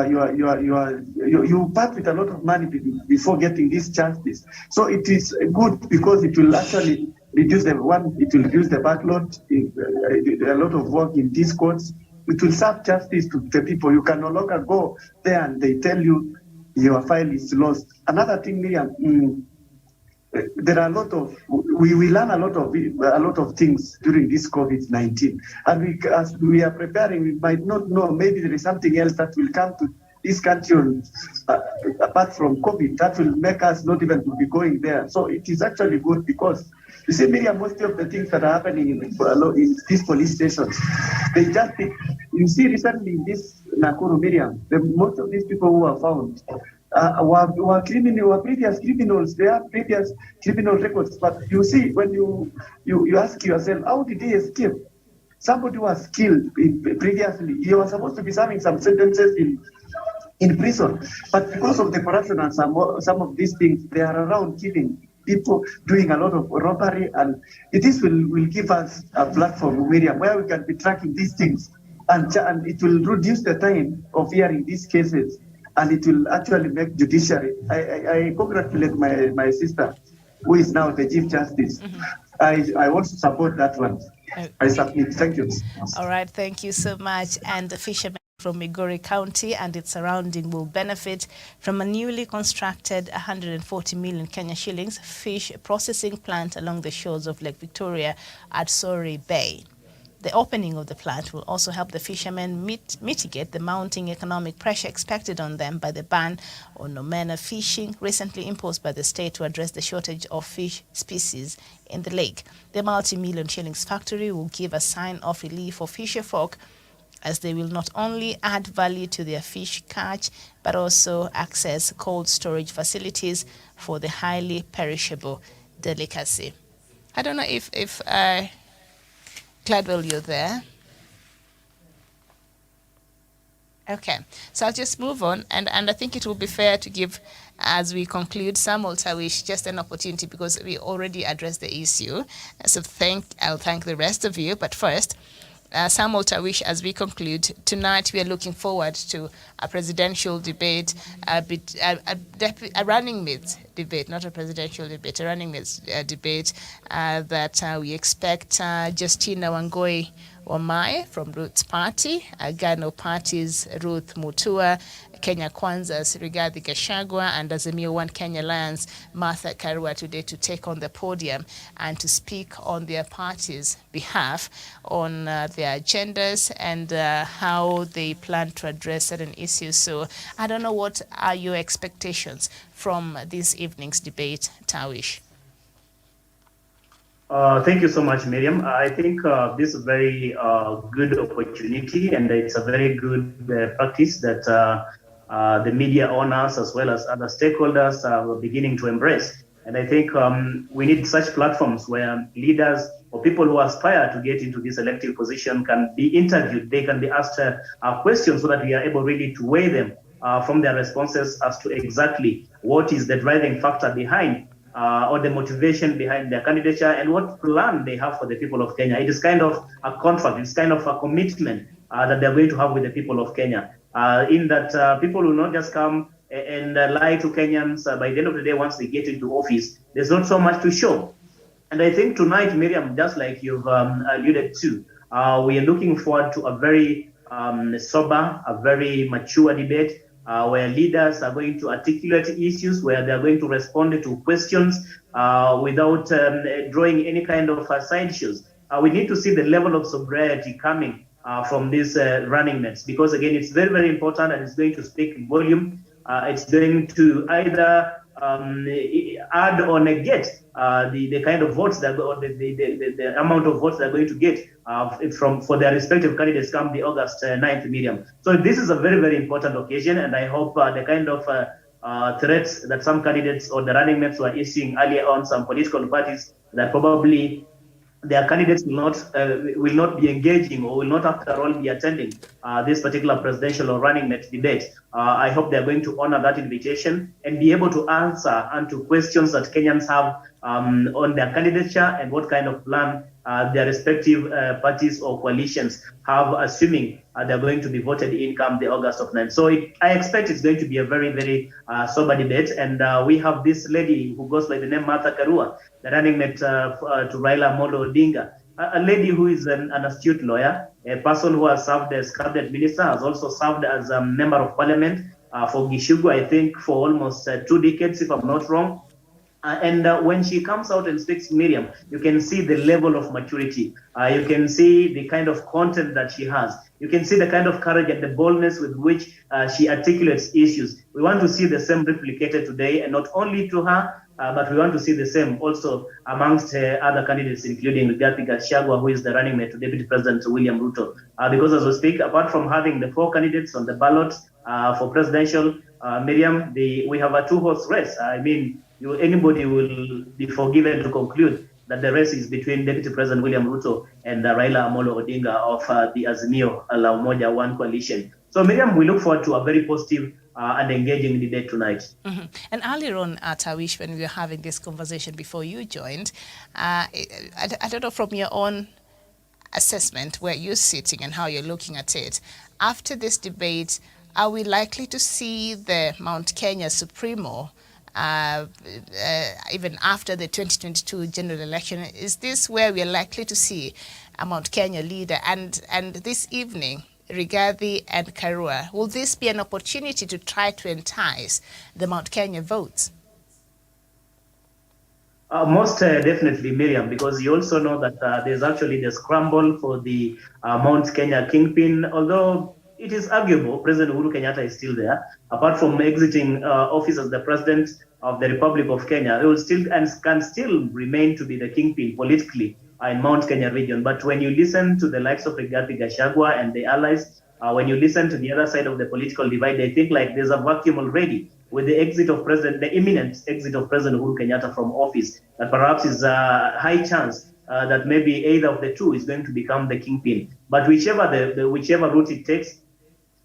D: part with a lot of money before getting this justice. So it is good because it will actually reduce it will reduce the backlog, a lot of work in these courts. It will serve justice to the people. You can no longer go there and they tell you your file is lost. Another thing, Miriam, there are we learn a lot of things during this COVID-19, and as we are preparing, we might not know, maybe there is something else that will come to this country apart from COVID that will make us not even to be going there. So it is actually good because you see, Miriam, most of the things that are happening in these police stations, you see recently in this Nakuru, Miriam, most of these people who are found were previous criminals. They have previous criminal records. But you see, when you ask yourself, how did he escape? Somebody was killed previously. He was supposed to be serving some sentences in prison. But because of the corruption and some of these things, they are around killing people, doing a lot of robbery. And this will give us a platform, Miriam, where we can be tracking these things. And it will reduce the time of hearing these cases. And it will actually make judiciary. I congratulate my sister, who is now the Chief Justice. I also support that one. I submit. Thank you.
A: All right, thank you so much. And the fishermen from Migori County and its surrounding will benefit from a newly constructed 140 million Kenya shillings fish processing plant along the shores of Lake Victoria at Sori Bay. The opening of the plant will also help the fishermen mitigate the mounting economic pressure expected on them by the ban on omena fishing recently imposed by the state to address the shortage of fish species in the lake. The multi-million shillings factory will give a sign of relief for fisher folk, as they will not only add value to their fish catch, but also access cold storage facilities for the highly perishable delicacy. I don't know if Gladwell, you're there. Okay, so I'll just move on, and I think it will be fair to give, as we conclude, Samuel Tawish just an opportunity because we already addressed the issue. So I'll thank the rest of you, but first, Samuel Tawish, as we conclude, tonight we are looking forward to a presidential debate, a running mate debate, not a presidential debate, a running mates debate that we expect Justina Wangoi Wamae from Roots Party, Agano Party's Ruth Mutua, Kenya Kwanza's Rigathi Gachagua, and Azimio One Kenya Alliance Martha Karua today to take on the podium and to speak on their party's behalf on their agendas and how they plan to address certain issues. So I don't know, what are your expectations from this evening's debate, Tawish?
E: Thank you so much, Miriam. I think this is a very good opportunity, and it's a very good practice that the media owners as well as other stakeholders are beginning to embrace. And I think we need such platforms where leaders or people who aspire to get into this elective position can be interviewed. They can be asked questions so that we are able really to weigh them from their responses as to exactly what is the driving factor behind or the motivation behind their candidature and what plan they have for the people of Kenya. It is kind of a contract, it's kind of a commitment that they're going to have with the people of Kenya. In that people will not just come and lie to Kenyans. By the end of the day, once they get into office, there's not so much to show. And I think tonight, Miriam, just like you've alluded to, we are looking forward to a very sober, a very mature debate where leaders are going to articulate issues, where they're going to respond to questions without drawing any kind of side issues. We need to see the level of sobriety coming from these running mates, because again, it's very, very important, and it's going to speak volume. It's going to either add or negate the kind of votes that, or the amount of votes they're going to get for their respective candidates come the August 9th, Miriam. So this is a very, very important occasion, and I hope the kind of threats that some candidates or the running mates were issuing earlier on, some political parties, that probably their candidates will not be engaging or will not, after all, be attending this particular presidential or running mate debate. I hope they're going to honor that invitation and be able to answer and to questions that Kenyans have on their candidature and what kind of plan their respective parties or coalitions have, assuming they're going to be voted in come the August of 9th. So I expect it's going to be a very, very sober debate. And we have this lady who goes by the name Martha Karua, the running mate to Raila Amolo Odinga, a lady who is an astute lawyer, a person who has served as cabinet minister, has also served as a member of parliament for Gishugu, I think, for almost 2 decades, if I'm not wrong. And when she comes out and speaks, Miriam, you can see the level of maturity. You can see the kind of content that she has. You can see the kind of courage and the boldness with which she articulates issues. We want to see the same replicated today, and not only to her, but we want to see the same also amongst other candidates, including Rigathi Gachagua, who is the running mate to Deputy President William Ruto. Because as we speak, apart from having the 4 candidates on the ballot for presidential, Miriam, we have a 2-horse race. I mean, anybody will be forgiven to conclude that the race is between Deputy President William Ruto and Raila Amolo Odinga of the Azimio La Umoja One coalition. So, Miriam, we look forward to a very positive and engaging debate tonight.
A: Mm-hmm. And earlier on, Tawish, when we were having this conversation before you joined, I don't know, from your own assessment, where you're sitting and how you're looking at it, after this debate, are we likely to see the Mount Kenya Supremo even after the 2022 general election? Is this where we're likely to see a Mount Kenya leader? And this evening, Rigathi and Karua, will this be an opportunity to try to entice the Mount Kenya votes?
E: Most definitely, Miriam, because you also know that there's actually the scramble for the Mount Kenya kingpin, although it is arguable President Uhuru Kenyatta is still there. Apart from exiting office as the president of the Republic of Kenya, he will still and can still remain to be the kingpin politically in Mount Kenya region. But when you listen to the likes of Rigathi Gachagua and the allies, when you listen to the other side of the political divide, I think like there's a vacuum already with the exit of the imminent exit of President Uhuru Kenyatta from office, that perhaps is a high chance that maybe either of the two is going to become the kingpin. But whichever whichever route it takes,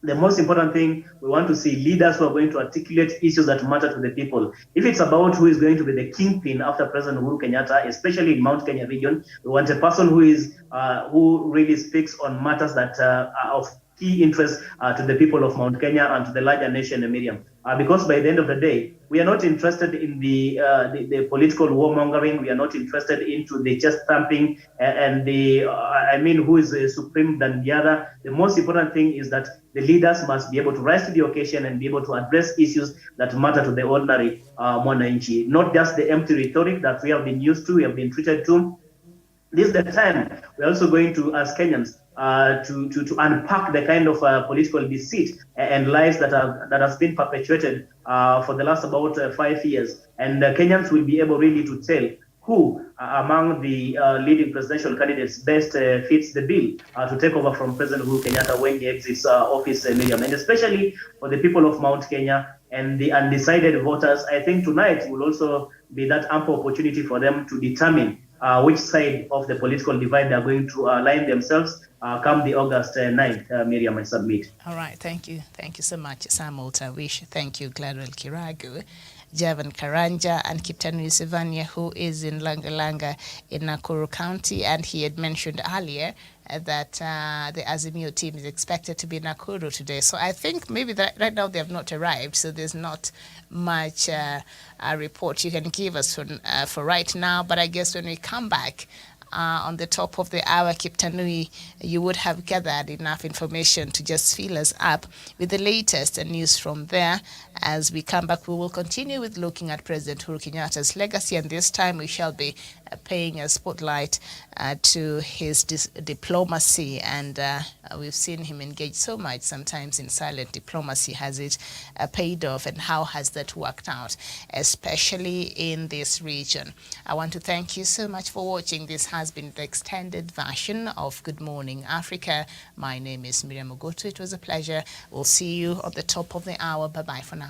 E: the most important thing, we want to see leaders who are going to articulate issues that matter to the people. If it's about who is going to be the kingpin after President Uhuru Kenyatta, especially in Mount Kenya region, we want a person who really speaks on matters that are of key interest to the people of Mount Kenya and to the larger nation, Miriam. Because by the end of the day, we are not interested in the political warmongering. We are not interested into the chest thumping and who is supreme than the other. The most important thing is that the leaders must be able to rise to the occasion and be able to address issues that matter to the ordinary mwananchi, not just the empty rhetoric that we have been used to, we have been treated to. This is the time we're also going to, as Kenyans, to unpack the kind of political deceit and lies that has been perpetuated for the last about 5 years. And Kenyans will be able really to tell who among the leading presidential candidates best fits the bill to take over from President Uhuru Kenyatta when he exits office, Miriam. And especially for the people of Mount Kenya and the undecided voters, I think tonight will also be that ample opportunity for them to determine which side of the political divide they're going to align themselves come the August 9th, Miriam, I submit.
A: All right, thank you. Thank you so much, Samuel Tawish. Thank you, Gladwell Kiragu, Javan Karanja, and Kiptanui Sivania, who is in Langa in Nakuru County. And he had mentioned earlier that the Azimio team is expected to be in Nakuru today. So I think maybe that right now they have not arrived, so there's not much a report you can give us for right now. But I guess when we come back, on the top of the hour, Kiptanui, you would have gathered enough information to just fill us up with the latest news from there. As we come back, we will continue with looking at President Uhuru Kenyatta's legacy, and this time we shall be paying a spotlight to his diplomacy, and we've seen him engage so much sometimes in silent diplomacy. Has it paid off, and how has that worked out, especially in this region? I want to thank you so much for watching. This has been the extended version of Good Morning Africa. My name is Miriam Ogoto. It was a pleasure. We'll see you at the top of the hour. Bye-bye for now.